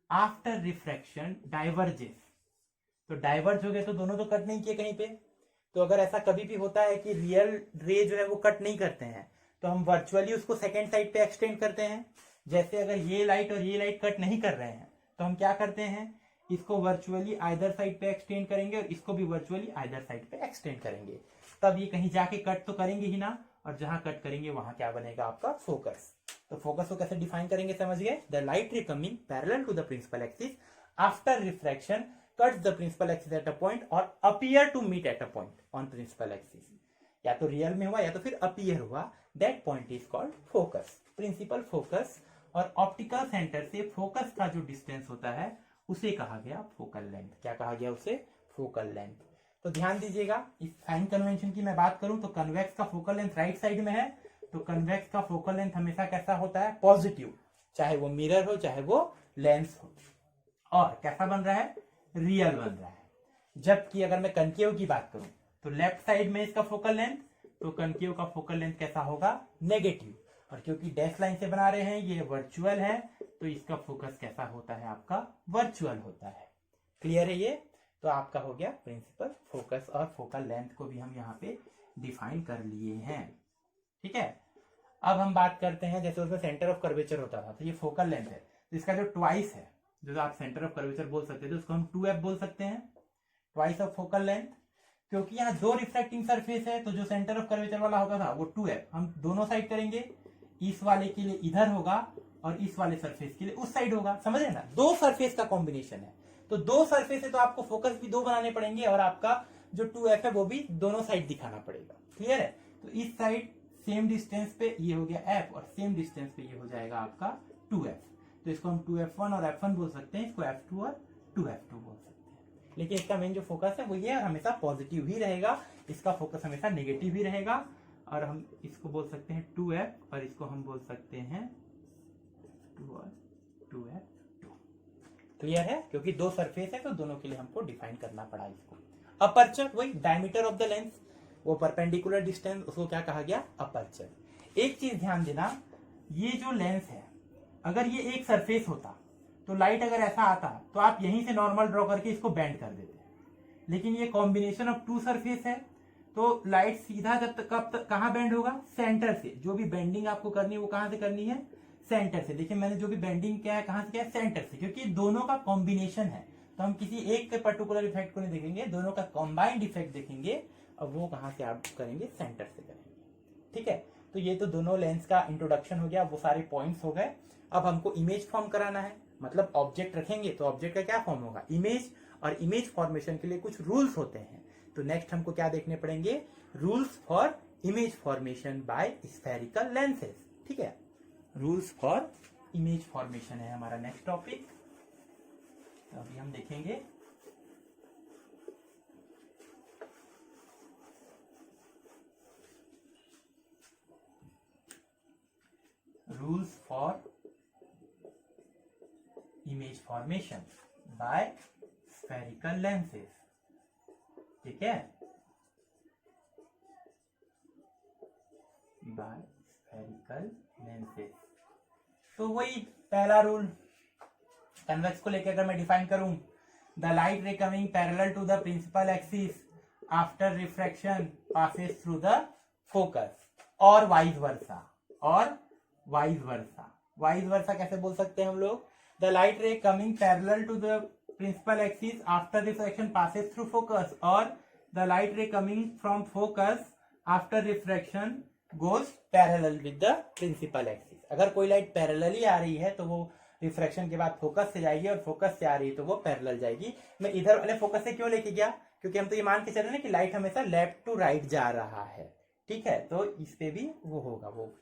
after refraction diverges. तो diverge हो गए तो दोनों तो कट नहीं किए कहीं पे। तो अगर ऐसा कभी भी होता है कि रियल रे जो है वो कट नहीं करते हैं तो हम वर्चुअली उसको सेकेंड साइड पे एक्सटेंड करते हैं। जैसे अगर ये लाइट और ये लाइट कट नहीं कर रहे हैं तो हम क्या करते हैं, इसको वर्चुअली आइदर साइड पे एक्सटेंड करेंगे और इसको भी वर्चुअली आइदर साइड पे एक्सटेंड करेंगे। तब ये कहीं जाके कट तो करेंगे ही ना, और जहां कट करेंगे वहां क्या बनेगा आपका फोकस। तो फोकस को कैसे डिफाइन करेंगे समझ गए? The light ray coming parallel to the principal axis after refraction cuts the principal axis at a point और appear to meet at a point on principal axis. या तो रियल में हुआ या तो फिर अपीयर हुआ, that point is called focus, principal focus. और ऑप्टिकल सेंटर से फोकस का जो डिस्टेंस होता है उसे कहा गया फोकल लेंथ। क्या कहा गया उसे? Focal length. तो ध्यान दीजिएगा, इस साइन कन्वेंशन की मैं बात करूं तो कन्वेक्स का फोकल लेंथ राइट साइड में है, तो कन्वेक्स का फोकल लेंथ हमेशा कैसा होता है? पॉजिटिव, चाहे वो मिरर हो चाहे वो लेंस हो। और कैसा बन रहा है? रियल बन रहा है। जबकि अगर मैं कनकेव की बात करूं तो लेफ्ट साइड में इसका फोकल लेंथ, तो कनकेव का फोकल लेंथ कैसा होगा? नेगेटिव। और क्योंकि डैश लाइन से बना रहे हैं, ये वर्चुअल है, तो इसका फोकस कैसा होता है? आपका वर्चुअल होता है। क्लियर है ये? तो आपका हो गया प्रिंसिपल फोकस, और फोकल लेंथ को भी हम यहाँ पे डिफाइन कर लिए हैं। ठीक है, अब हम बात करते हैं, जैसे उसमें सेंटर ऑफ कर्वेचर होता था, तो ये फोकल लेंथ है, तो इसका जो ट्वाइस है, जो आप सेंटर ऑफ कर्वेचर बोल सकते थे, उसको हम 2f बोल सकते हैं, ट्वाइस ऑफ फोकल लेंथ। क्योंकि यहाँ दो रिफ्रैक्टिंग सरफेस है, तो जो सेंटर ऑफ कर्वेचर वाला होता था वो 2f, हम दोनों साइड करेंगे, इस वाले के लिए इधर होगा और इस वाले सरफेस के लिए उस साइड होगा। समझ रहे ना? दो सरफेस का कॉम्बिनेशन है, तो दो सरफेस है तो आपको फोकस भी दो बनाने पड़ेंगे और आपका जो 2f है वो भी दोनों साइड दिखाना पड़ेगा। क्लियर है? तो इस साइड सेम डिस्टेंस पे ये हो गया f और सेम डिस्टेंस पे ये हो जाएगा आपका 2f। तो इसको हम 2f1 और f1 बोल सकते हैं, इसको f2 और 2f2 बोल सकते हैं। लेकिन इसका मेन जो फोकस है वो ये है, हमेशा पॉजिटिव ही रहेगा, इसका फोकस हमेशा नेगेटिव ही रहेगा। और हम इसको बोल सकते हैं 2f और इसको हम बोल सकते हैं 2 और 2f2। क्लियर है? क्योंकि दो सरफेस है तो दोनों के लिए हमको डिफाइन करना पड़ा इसको। अपर्चर, वही डायमीटर ऑफ द लेंस, वो परपेंडिकुलर डिस्टेंस, उसको क्या कहा गया? अपर्चर। एक चीज ध्यान देना, ये जो लेंस है, अगर ये एक सरफेस होता तो लाइट अगर ऐसा आता तो आप यहीं से नॉर्मल ड्रॉ करके इसको बेंड कर देते। लेकिन ये कॉम्बिनेशन ऑफ टू सरफेस है, तो लाइट सीधा जब तक कब तक कहां बेंड होगा? सेंटर से। जो भी बेंडिंग आपको करनी है वो कहां से करनी है? सेंटर से। देखिए मैंने जो भी बेंडिंग किया है कहां से किया है? सेंटर से, क्योंकि दोनों का कॉम्बिनेशन है, तो हम किसी एक के पर्टिकुलर इफेक्ट को नहीं देखेंगे, दोनों का कॉम्बाइंड इफेक्ट देखेंगे, और वो कहां से आप करेंगे? सेंटर से करेंगे। ठीक है, तो ये तो दोनों लेंस का इंट्रोडक्शन हो गया, वो सारे पॉइंट्स हो गए। अब हमको इमेज फॉर्म कराना है, मतलब ऑब्जेक्ट रखेंगे तो ऑब्जेक्ट का क्या फॉर्म होगा? इमेज। और इमेज फॉर्मेशन के लिए कुछ रूल्स होते हैं, तो नेक्स्ट हमको क्या देखने पड़ेंगे? Rules for image formation by spherical lenses. ठीक है, रूल्स फॉर इमेज फॉर्मेशन है हमारा नेक्स्ट टॉपिक। तो अभी हम देखेंगे rules for image formation by spherical lenses. ठीक है, बाय स्फेरिकल लेंसेज। तो वही पहला रूल, कन्वेक्स को लेकर अगर मैं डिफाइन करूं, the light ray coming parallel to the principal axis after refraction passes through the focus, और वाइस वर्सा। और वाइस वर्सा, वाइस वर्सा कैसे बोल सकते हैं हम लोग? The light ray coming parallel to the principal axis after refraction passes through focus, और the light ray coming from focus after refraction goes parallel with the principal axis. अगर कोई light parallelly आ रही है तो वो रिफ्रैक्शन के बाद focus से जाएगी, और फोकस से आ रही है तो वो पैरेलल जाएगी। मैं इधर वाले फोकस से क्यों लेके गया? क्योंकि हम तो ये मान के चल रहे हैं कि लाइट हमेशा लेफ्ट टू राइट जा रहा है। ठीक है, तो इस पे भी वो होगा, वो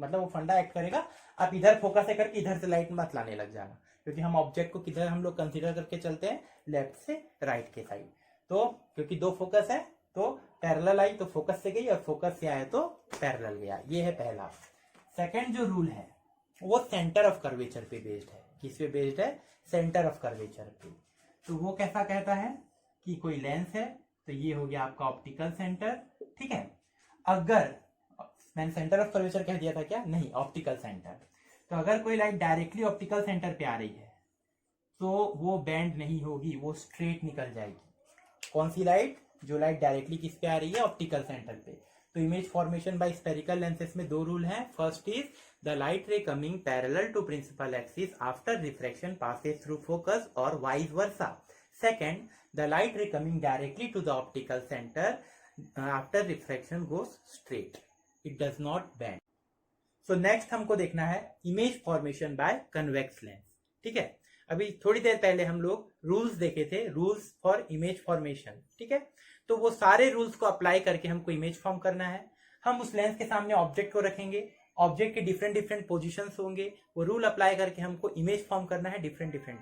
मतलब वो फंडा एक्ट करेगा, आप इधर फोकस है करके इधर से लाइट मत लाने लग जाना, क्योंकि हम ऑब्जेक्ट को किधर हम लोग कंसीडर करके चलते हैं, लेफ्ट से राइट के साइड। तो क्योंकि दो फोकस है तो पैरेलल आई तो फोकस से गई, और फोकस से आया तो पैरेलल गया। ये है पहला। सेकंड जो रूल है वो सेंटर ऑफ कर्वेचर पे बेस्ड है। किस पे बेस्ड है? सेंटर ऑफ कर्वेचर पे। तो वो कैसा कहता है कि कोई लेंस है तो ये हो गया आपका ऑप्टिकल सेंटर, ठीक है। अगर मैंने सेंटर ऑफ कर्वेचर कह दिया था क्या? नहीं, ऑप्टिकल सेंटर। तो अगर कोई लाइट डायरेक्टली ऑप्टिकल सेंटर पे आ रही है तो वो बेंड नहीं होगी, वो स्ट्रेट निकल जाएगी। कौन सी लाइट? जो लाइट डायरेक्टली किस पे आ रही है? ऑप्टिकल सेंटर पे। तो image formation by spherical lenses में दो रूल हैं। First is the light ray coming parallel to principal axis after refraction passes through focus और vice versa. Second, the light ray coming directly to the optical centre after refraction goes straight, it does not bend. So next हमको देखना है image formation bye convex lens, ठीक है। अभी थोड़ी देर पहले हम लोग रूल्स देखे थे, रूल्स फॉर इमेज फॉर्मेशन, ठीक है। तो वो सारे रूल्स को अप्लाई करके हमको इमेज फॉर्म करना है। हम उस लेंस के सामने ऑब्जेक्ट को रखेंगे, ऑब्जेक्ट के डिफरेंट डिफरेंट पोजीशंस होंगे, वो रूल अप्लाई करके हमको इमेज फॉर्म करना है डिफरेंट डिफरेंट।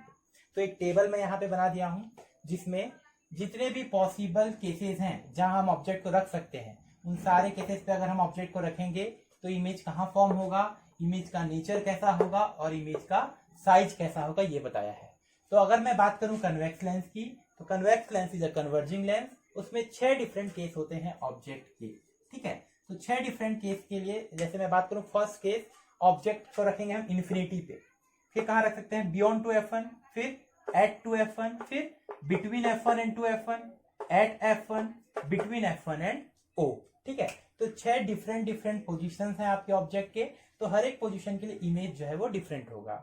तो एक टेबल मैं यहाँ पे बना दिया हूँ जिसमें जितने भी पॉसिबल केसेस हैं जहां हम ऑब्जेक्ट को रख सकते हैं, उन सारे केसेस पे अगर हम ऑब्जेक्ट को रखेंगे तो इमेज कहाँ फॉर्म होगा, इमेज का नेचर कैसा होगा और इमेज का साइज कैसा होगा, ये बताया है। तो अगर मैं बात करूं कन्वेक्स लेंस की, तो convex lens is a converging lens. उसमें 6 डिफरेंट केस होते हैं ऑब्जेक्ट के, ठीक है। तो 6 डिफरेंट केस के लिए जैसे मैं बात करूं, फर्स्ट केस ऑब्जेक्ट को रखेंगे हम इन्फिनिटी पे, फिर कहाँ रख सकते हैं? बियॉन्ड टू F1, फिर एट टू F1, फिर between F1 and two F1, at F1, between F1 and O, ठीक है। तो 6 डिफरेंट डिफरेंट पोजिशन है आपके ऑब्जेक्ट के, तो हर एक पोजिशन के लिए इमेज जो है वो डिफरेंट होगा।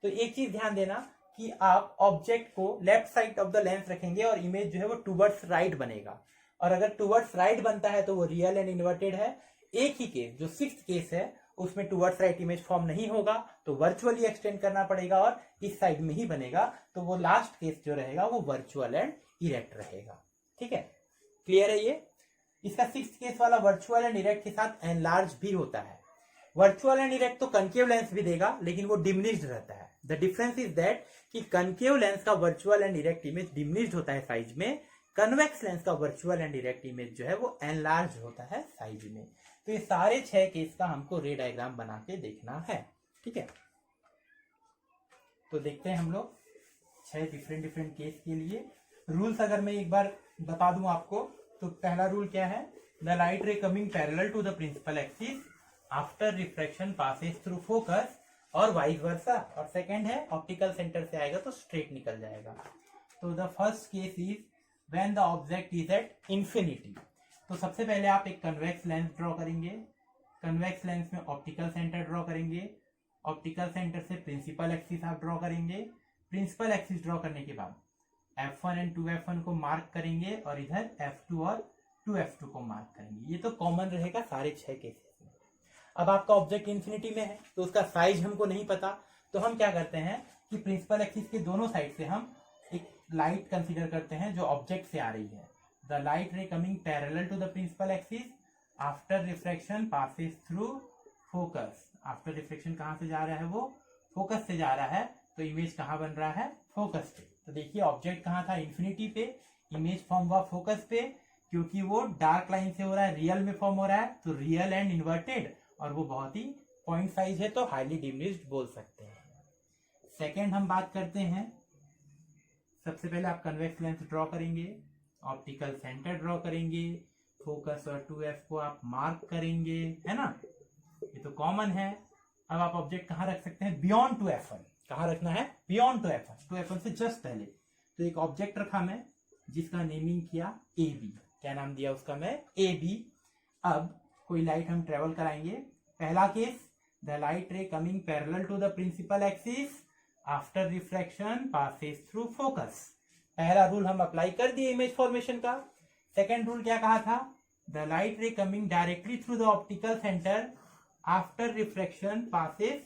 तो एक चीज ध्यान देना कि आप ऑब्जेक्ट को left side of the lens रखेंगे और इमेज जो है वो टूवर्ड्स राइट बनेगा, और अगर टूवर्ड्स राइट बनता है तो वो रियल एंड इन्वर्टेड है। एक ही केस जो 6th केस है उसमें टूवर्ड्स राइट इमेज फॉर्म नहीं होगा, तो वर्चुअली एक्सटेंड करना पड़ेगा और इस साइड में ही बनेगा। तो वो लास्ट केस जो रहेगा वो वर्चुअल एंड इरेक्ट रहेगा, ठीक है। क्लियर है ये? इसका 6th केस वाला वर्चुअल एंड इरेक्ट के साथ एनलार्ज भी होता है। वर्चुअल एंड इरेक्ट तो कनकेव लेंस भी देगा लेकिन वो डिमिनिश्ड रहता है। द डिफरेंस इज दैट कि कनकेव लेंस का virtual and erect image diminished होता है साइज में, कन्वेक्स लेंस का वर्चुअल एंड इरेक्ट इमेज जो है वो एनलार्ज होता है साइज में। तो ये सारे 6 केस का हमको रे डायग्राम बना के देखना है, ठीक है। तो देखते हैं हम लोग 6 डिफरेंट डिफरेंट केस के लिए रूल्स। अगर मैं एक बार बता दूं आपको, तो पहला रूल क्या है? The light ray coming parallel to the principal axis after refraction passes through focus और वाइस वर्सा। और सेकंड है ऑप्टिकल सेंटर से आएगा तो स्ट्रेट निकल जाएगा। तो the first case is when the object is at infinity. तो सबसे पहले आप एक कन्वेक्स लेंस ड्रॉ करेंगे, कन्वेक्स लेंस में ऑप्टिकल सेंटर ड्रॉ करेंगे, ऑप्टिकल सेंटर से प्रिंसिपल एक्सिस आप ड्रॉ करेंगे। प्रिंसिपल एक्सिस ड्रॉ करने के बाद F1 एंड 2F1 को मार्क करेंगे और इधर F2 और 2F2 को मार्क करेंगे। ये तो कॉमन रहेगा सारे 6 केसेस में। अब आपका ऑब्जेक्ट इन्फिनिटी में है तो उसका साइज हमको नहीं पता, तो हम क्या करते हैं कि प्रिंसिपल एक्सिस के दोनों साइड से हम एक लाइट कंसीडर करते हैं जो ऑब्जेक्ट से आ रही है। The light ray coming parallel to the principal axis after refraction passes through focus. After refraction कहाँ से जा रहा है? वो फोकस से जा रहा है, तो इमेज कहाँ बन रहा है? फोकस पे। तो देखिए ऑब्जेक्ट कहाँ था? इन्फिनिटी पे। इमेज फॉर्म हुआ फोकस पे, क्योंकि वो डार्क लाइन से हो रहा है, रियल में फॉर्म हो रहा है, तो रियल एंड इन्वर्टेड, और वो बहुत ही पॉइंट साइज है तो हाईली डिमिनिश्ड बोल सकते हैं। सेकेंड हम बात करते हैं, सबसे पहले आप कन्वेक्स लेंस ड्रॉ करेंगे, ऑप्टिकल सेंटर ड्रॉ करेंगे, फोकस और 2F को आप मार्क करेंगे, है ना, ये तो कॉमन है। अब आप ऑब्जेक्ट कहाँ रख सकते हैं? Beyond 2F1। कहाँ रखना है? बियॉन्ड 2F1, 2F1 से जस्ट पहले। तो एक ऑब्जेक्ट रखा मैं जिसका नेमिंग किया AB। क्या नाम दिया उसका मैं? AB। अब कोई लाइट हम ट्रेवल कराएंगे। पहला case, the light ray coming parallel to the principal axis after refraction passes through focus. पहला रूल हम अप्लाई कर दिए इमेज फॉर्मेशन का। सेकेंड रूल क्या कहा था? The light ray coming directly through the optical centre after refraction passes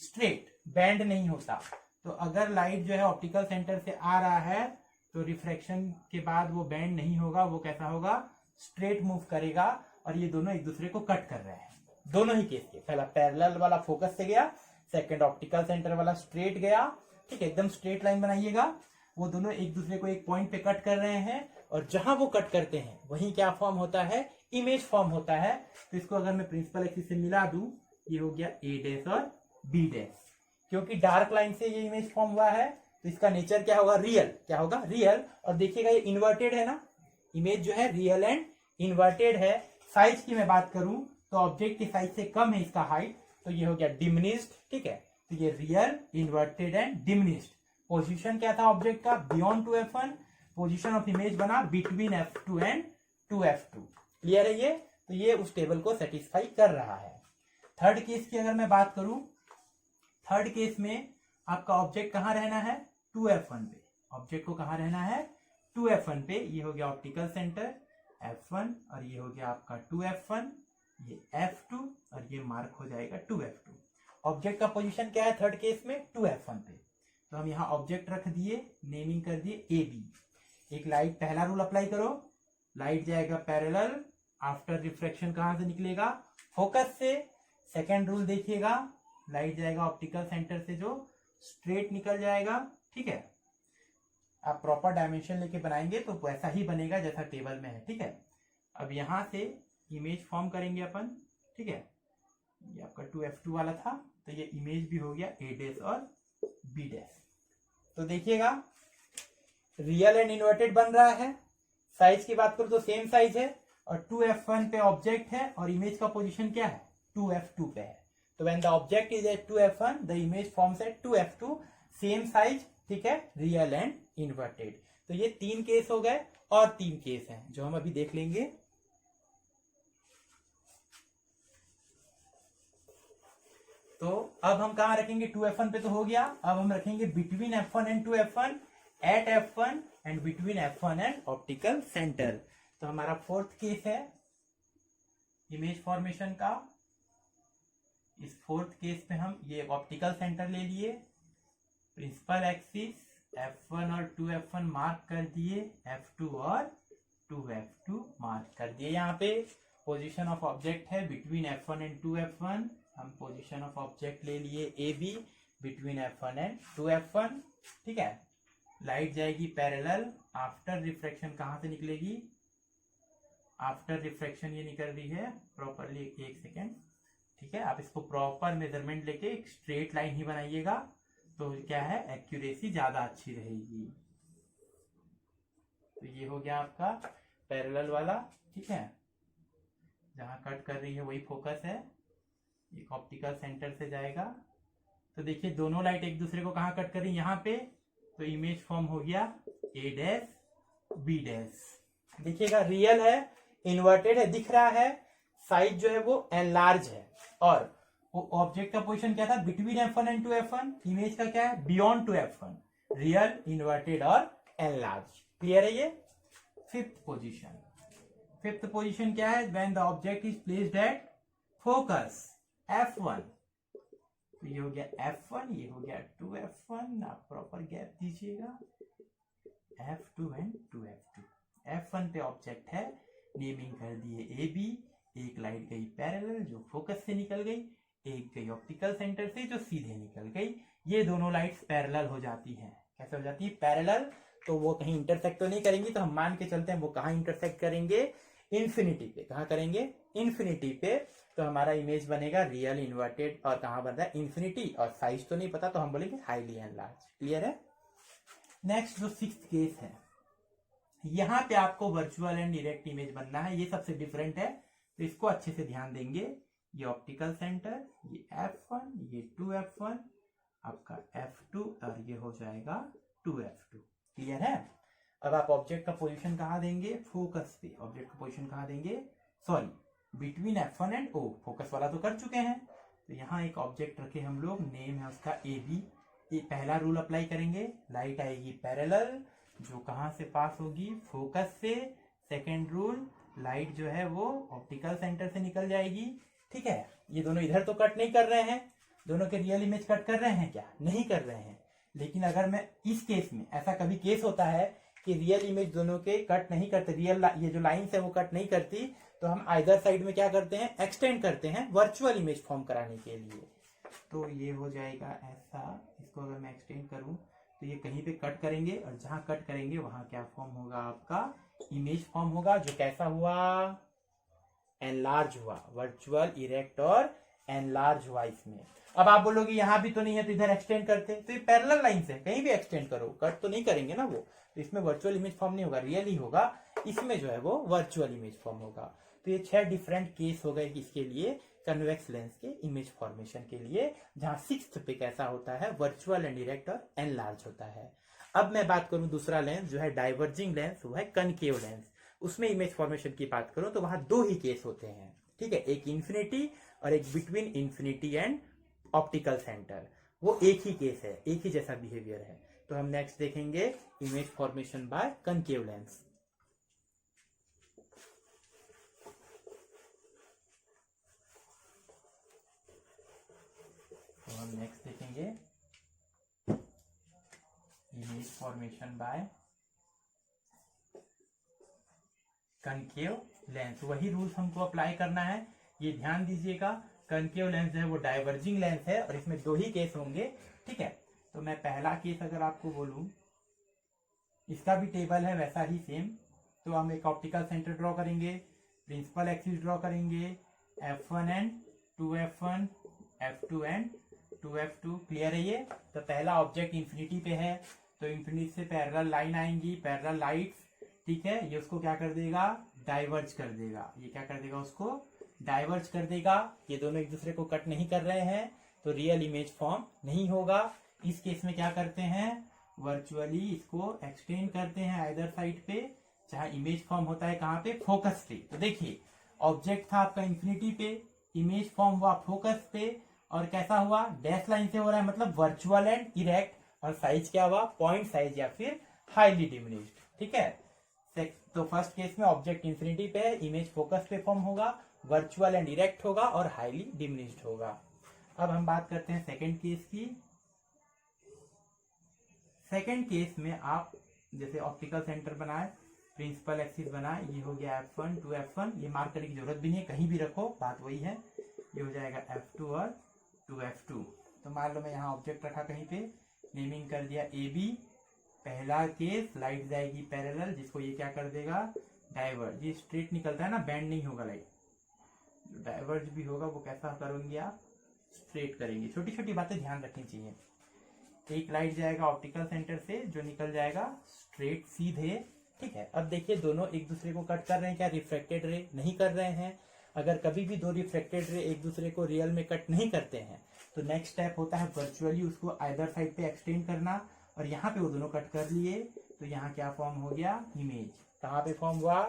straight, bend नहीं होता। तो अगर लाइट जो है ऑप्टिकल सेंटर से आ रहा है तो रिफ्रैक्शन के बाद वो बैंड नहीं होगा, वो कैसा होगा? स्ट्रेट मूव करेगा, और ये दोनों एक दूसरे को कट कर रहे हैं। दोनों ही केस के, पहला पैरेलल वाला फोकस से गया, सेकंड ऑप्टिकल सेंटर वाला स्ट्रेट गया, ठीक है, एकदम स्ट्रेट लाइन बनाइएगा। वो दोनों एक दूसरे को एक पॉइंट पे कट कर रहे हैं और जहां वो कट करते हैं वहीं क्या फॉर्म होता है, इमेज फॉर्म होता है। तो इसको अगर मैं प्रिंसिपल एक्सिस से मिला दूं, ये हो गया ए डैश और बी डैश। क्योंकि डार्क लाइन से ये इमेज फॉर्म हुआ है तो इसका नेचर क्या होगा, रियल। क्या होगा, रियल। और देखिएगा ये इन्वर्टेड है ना, इमेज जो है रियल एंड इन्वर्टेड है। साइज की मैं बात करूं तो ऑब्जेक्ट की साइज से कम है इसका हाइट, तो ये हो गया डिमिनिश्ड, ठीक है। तो ये real, inverted and diminished. Position क्या था ऑब्जेक्ट का, beyond 2f1। Position of image बना between f2 and 2f2। Clear है ये? तो ये उस टेबल को सेटिस्फाई कर रहा है। थर्ड केस की अगर मैं बात करूं, थर्ड केस में आपका ऑब्जेक्ट कहां रहना है, 2f1 पे। ऑब्जेक्ट को कहां रहना है, 2f1 पे। ये हो गया ऑप्टिकल सेंटर f1 और ये हो गया आपका 2f1, ये f2 और ये मार्क हो जाएगा 2f2। ऑब्जेक्ट का पोजीशन क्या है थर्ड केस में, 2f1 पे। तो हम यहाँ ऑब्जेक्ट रख दिए, नेमिंग कर दिए ए बी। एक लाइट, पहला रूल अप्लाई करो, लाइट जाएगा पैरेलल, आफ्टर रिफ्रैक्शन कहां से निकलेगा, फोकस से। सेकेंड रूल देखिएगा, लाइट जाएगा ऑप्टिकल सेंटर से जो स्ट्रेट निकल जाएगा, ठीक है। आप प्रॉपर डायमेंशन लेके बनाएंगे तो वैसा ही बनेगा जैसा टेबल में है, ठीक है। अब यहां से इमेज फॉर्म करेंगे अपन, ठीक है। ये आपका 2f2 वाला था, तो ये इमेज भी हो गया ए डैश और बी डैश। तो देखिएगा रियल एंड इन्वर्टेड बन रहा है। साइज की बात करूं तो सेम साइज है और 2f1 पे ऑब्जेक्ट है और इमेज का पोजीशन क्या है, 2f2 पे है। तो when the object is at 2f1 the image forms at 2f2, same size, ठीक है, रियल एंड इन्वर्टेड। तो ये 3 केस हो गए और 3 केस हैं जो हम अभी देख लेंगे। तो अब हम कहां रखेंगे, 2f1 पे तो हो गया। अब हम रखेंगे between f1 and 2f1, at f1 and between f1 and optical centre. तो हमारा फोर्थ केस है इमेज फॉर्मेशन का। इस फोर्थ केस पे हम ये ऑप्टिकल सेंटर ले लिए, प्रिंसिपल एक्सिस f1 और 2f1 मार्क कर दिए, f2 और 2f2 मार्क कर दिए। यहाँ पे पोजीशन ऑफ ऑब्जेक्ट है बिटवीन f1 एंड 2f1। हम पोजीशन ऑफ ऑब्जेक्ट ले लिए A be between f1 and 2f1, ठीक है। लाइट जाएगी पैरेलल, आफ्टर रिफ्रैक्शन कहां से निकलेगी, आफ्टर रिफ्रैक्शन ये निकल रही है प्रॉपरली, एक सेकेंड, ठीक है। आप इसको प्रॉपर मेजरमेंट लेके एक स्ट्रेट लाइन ही बनाइएगा तो क्या है, एक्यूरेसी ज्यादा अच्छी रहेगी। तो ये हो गया आपका पैरेलल वाला, ठीक है। जहां कट कर रही है वही फोकस है, एक ऑप्टिकल सेंटर से जाएगा। तो देखिए दोनों लाइट एक दूसरे को कहां कट कर रही है, यहाँ पे। तो इमेज फॉर्म हो गया ए डैश बी डैश। देखिएगा रियल है, इन्वर्टेड है, दिख रहा है। साइज जो है वो एनलार्ज है और वो ऑब्जेक्ट का पोजीशन क्या था, between f1 and 2f1। Image का क्या है, बियॉन्ड 2f1, रियल, इन्वर्टेड और एनलार्ज। क्लियर है ये? फिफ्थ पोजीशन, फिफ्थ पोजीशन क्या है, when the object is placed at focus f1। तो ये हो गया f1, ये हो गया 2f1। आप प्रॉपर गैप दीजिएगा, f2 एंड 2f2। f1 पे ऑब्जेक्ट है, नेमिंग कर दिए ए बी। एक लाइट गई पैरेलल जो फोकस से निकल गई, एक गई ऑप्टिकल सेंटर से जो सीधे निकल गई। ये दोनों लाइट्स पैरेलल हो जाती हैं। कैसे हो जाती है, पैरेलल। तो वो कहीं इंटरसेक्ट तो नहीं करेंगी, तो हम मान के चलते हैं वो कहाँ इंटरसेक्ट करेंगे, इन्फिनिटी पे। कहाँ करेंगे, इन्फिनिटी पे। तो हमारा इमेज बनेगा रियल, इन्वर्टेड और कहाँ बन रहा है, इन्फिनिटी। और साइज तो नहीं पता तो हम बोलेंगे हाईली एनलार्ज। क्लियर है? नेक्स्ट जो सिक्स्थ केस है, यहाँ पे आपको वर्चुअल एंड डायरेक्ट इमेज बनना है। ये सबसे डिफरेंट है तो इसको अच्छे से ध्यान देंगे। ये ऑप्टिकल सेंटर, ये f1, ये 2f1, आपका f2 और ये हो जाएगा 2f2। क्लियर है? अब आप ऑब्जेक्ट का पोजीशन कहाँ देंगे, फोकस पे। ऑब्जेक्ट का पोजीशन कहाँ देंगे, sorry, between f1 and o। Focus वाला तो कर चुके हैं। तो यहाँ एक ऑब्जेक्ट रखे हम लोग, नेम है उसका ए बी। ये पहला रूल अप्लाई करेंगे, लाइट आएगी पैरेलल जो कहाँ से पास होगी, फोकस से। सेकेंड रूल, लाइट जो है वो ऑप्टिकल सेंटर से निकल जाएगी, ठीक है। ये दोनों इधर तो कट नहीं कर रहे हैं, दोनों के रियल इमेज कट कर रहे हैं क्या, नहीं कर रहे हैं। लेकिन अगर मैं इस केस में, ऐसा कभी केस होता है कि रियल इमेज दोनों के कट नहीं करते, रियल ये जो लाइन्स है वो कट नहीं करती, तो हम आइदर साइड में क्या करते हैं, एक्सटेंड करते हैं वर्चुअल इमेज फॉर्म कराने के लिए। तो ये हो जाएगा ऐसा, इसको अगर मैं एक्सटेंड करूं तो ये कहीं पे कट करेंगे और जहां कट करेंगे वहां क्या फॉर्म होगा, आपका इमेज फॉर्म होगा, जो कैसा हुआ, एनलार्ज हुआ, वर्चुअल इरेक्ट और एनलार्ज हुआ इसमें। अब आप बोलोगे यहां भी तो नहीं है तो इधर एक्सटेंड करते, तो ये पैरेलल लाइन है, कहीं भी एक्सटेंड करो, कट तो नहीं करेंगे ना वो, तो इसमें वर्चुअल इमेज फॉर्म नहीं होगा, रियल ही होगा, इसमें जो है वो वर्चुअल इमेज फॉर्म होगा। तो ये 6 डिफरेंट केस हो गए किसके लिए, कन्वेक्स लेंस के इमेज फॉर्मेशन के लिए, जहां 6th पे कैसा होता है, वर्चुअल एंड इरेक्ट और एनलार्ज होता है। अब मैं बात करूं दूसरा लेंस जो है डाइवर्जिंग लेंस, वो है कनकेव लेंस। उसमें इमेज फॉर्मेशन की बात करूं तो वहां 2 ही केस होते हैं, ठीक है, एक इन्फिनिटी और एक between infinity and optical centre, वो एक ही केस है, एक ही जैसा बिहेवियर है। तो हम नेक्स्ट देखेंगे image formation bye concave lens. तो हम नेक्स्ट देखेंगे image formation bye concave lens. वही रूल्स हमको अप्लाई करना है, ये ध्यान दीजिएगा। कनकेव लेंस है वो डाइवर्जिंग लेंस है और इसमें 2 ही केस होंगे, ठीक है। तो मैं पहला केस अगर आपको बोलूं, इसका भी टेबल है वैसा ही सेम। तो हम एक ऑप्टिकल सेंटर ड्रॉ करेंगे, प्रिंसिपल एक्सिस ड्रॉ करेंगे, F1 and 2F1, F2 and 2F2, clear है ये। तो पहला ऑब्जेक्ट इंफिनिटी पे है, तो इंफिनिटी से पैरेलल लाइन आएंगी, पैरेलल लाइट्स, ठीक है, ये उसको क्या कर देगा, डाइवर्ज कर देगा, ये क्या कर देगा, उसको डाइवर्ज कर देगा। ये दोनों एक दूसरे को कट नहीं कर रहे हैं, तो रियल इमेज फॉर्म नहीं होगा। इस केस में क्या करते हैं, वर्चुअली इसको एक्सटेंड करते हैं आइदर साइड पे, जहां इमेज फॉर्म होता है कहां पे, फोकस पे। तो देखिए ऑब्जेक्ट था आपका इंफिनिटी पे, इमेज फॉर्म हुआ फोकस पे, और कैसा हुआ, डैश लाइन से हो रहा है, मतलब वर्चुअल एंड इरेक्ट, और साइज क्या हुआ, पॉइंट साइज या फिर हाईली डिमिनिश्ड, ठीक है। तो फर्स्ट केस में ऑब्जेक्ट इंफिनिटी पे है, इमेज फोकस पे फॉर्म होगा, वर्चुअल एंड इरेक्ट होगा और हाईली डिमिनिश्ड होगा। अब हम बात करते हैं सेकंड केस की। सेकंड केस में आप जैसे ऑप्टिकल सेंटर बनाए, प्रिंसिपल एक्सिस बनाए, ये हो गया F1 2F1, ये मार्क करने की जरूरत भी नहीं है, कहीं भी रखो बात वही है, ये हो जाएगा F2 और 2F2। तो मान लो मैं यहाँ ऑब्जेक्ट रखा कहीं पे, नेमिंग कर दिया AB, पहला केस लाइट जाएगी पैरेलल, जिसको ये क्या कर देगा, डाइवर्ज, ये स्ट्रेट निकलता है ना, बैंड नहीं होगा लाइट, डाइवर्ज भी होगा वो कैसा करेंगे आप, स्ट्रेट करेंगे। छोटी छोटी बातें ध्यान रखनी चाहिए। एक लाइट जाएगा ऑप्टिकल सेंटर से, जो निकल जाएगा स्ट्रेट सीधे, ठीक है। अब देखिए दोनों एक दूसरे को कट कर रहे हैं क्या, रिफ्लेक्टेड रे नहीं कर रहे हैं। अगर कभी भी 2 रिफ्लेक्टेड रे एक दूसरे को रियल में कट नहीं करते हैं, तो नेक्स्ट स्टेप होता है वर्चुअली उसको आइदर साइड पे एक्सटेंड करना, और यहाँ पे वो दोनों कट कर लिए, तो यहाँ क्या फॉर्म हो गया, इमेज। कहाँ पे फॉर्म हुआ,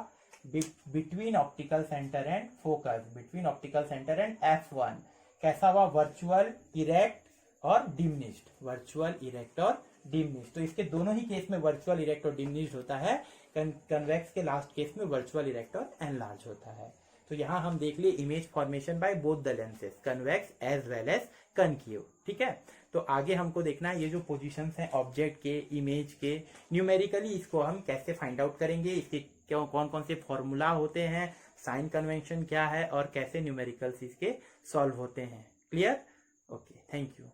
between optical centre and focus, between optical centre and F1, कैसा हुआ, वर्चुअल इरेक्ट और डिमिनिश्ड, वर्चुअल इरेक्ट और डिमिनिश्ड। तो इसके दोनों ही केस में वर्चुअल इरेक्ट और डिमिनिश्ड होता है, कन्वेक्स के लास्ट केस में वर्चुअल इरेक्ट और एनलार्ज होता है। तो यहाँ हम देख लिए image formation by both the lenses, convex as well as concave, ठीक है। तो आगे हमको देखना है ये जो पोजीशंस हैं ऑब्जेक्ट के, इमेज के, न्यूमेरिकली इसको हम कैसे फाइंड आउट करेंगे, इसके क्यों कौन कौन से फॉर्मूला होते हैं, साइन कन्वेंशन क्या है, और कैसे न्यूमेरिकल्स इसके सॉल्व होते हैं। Clear, okay, thank you.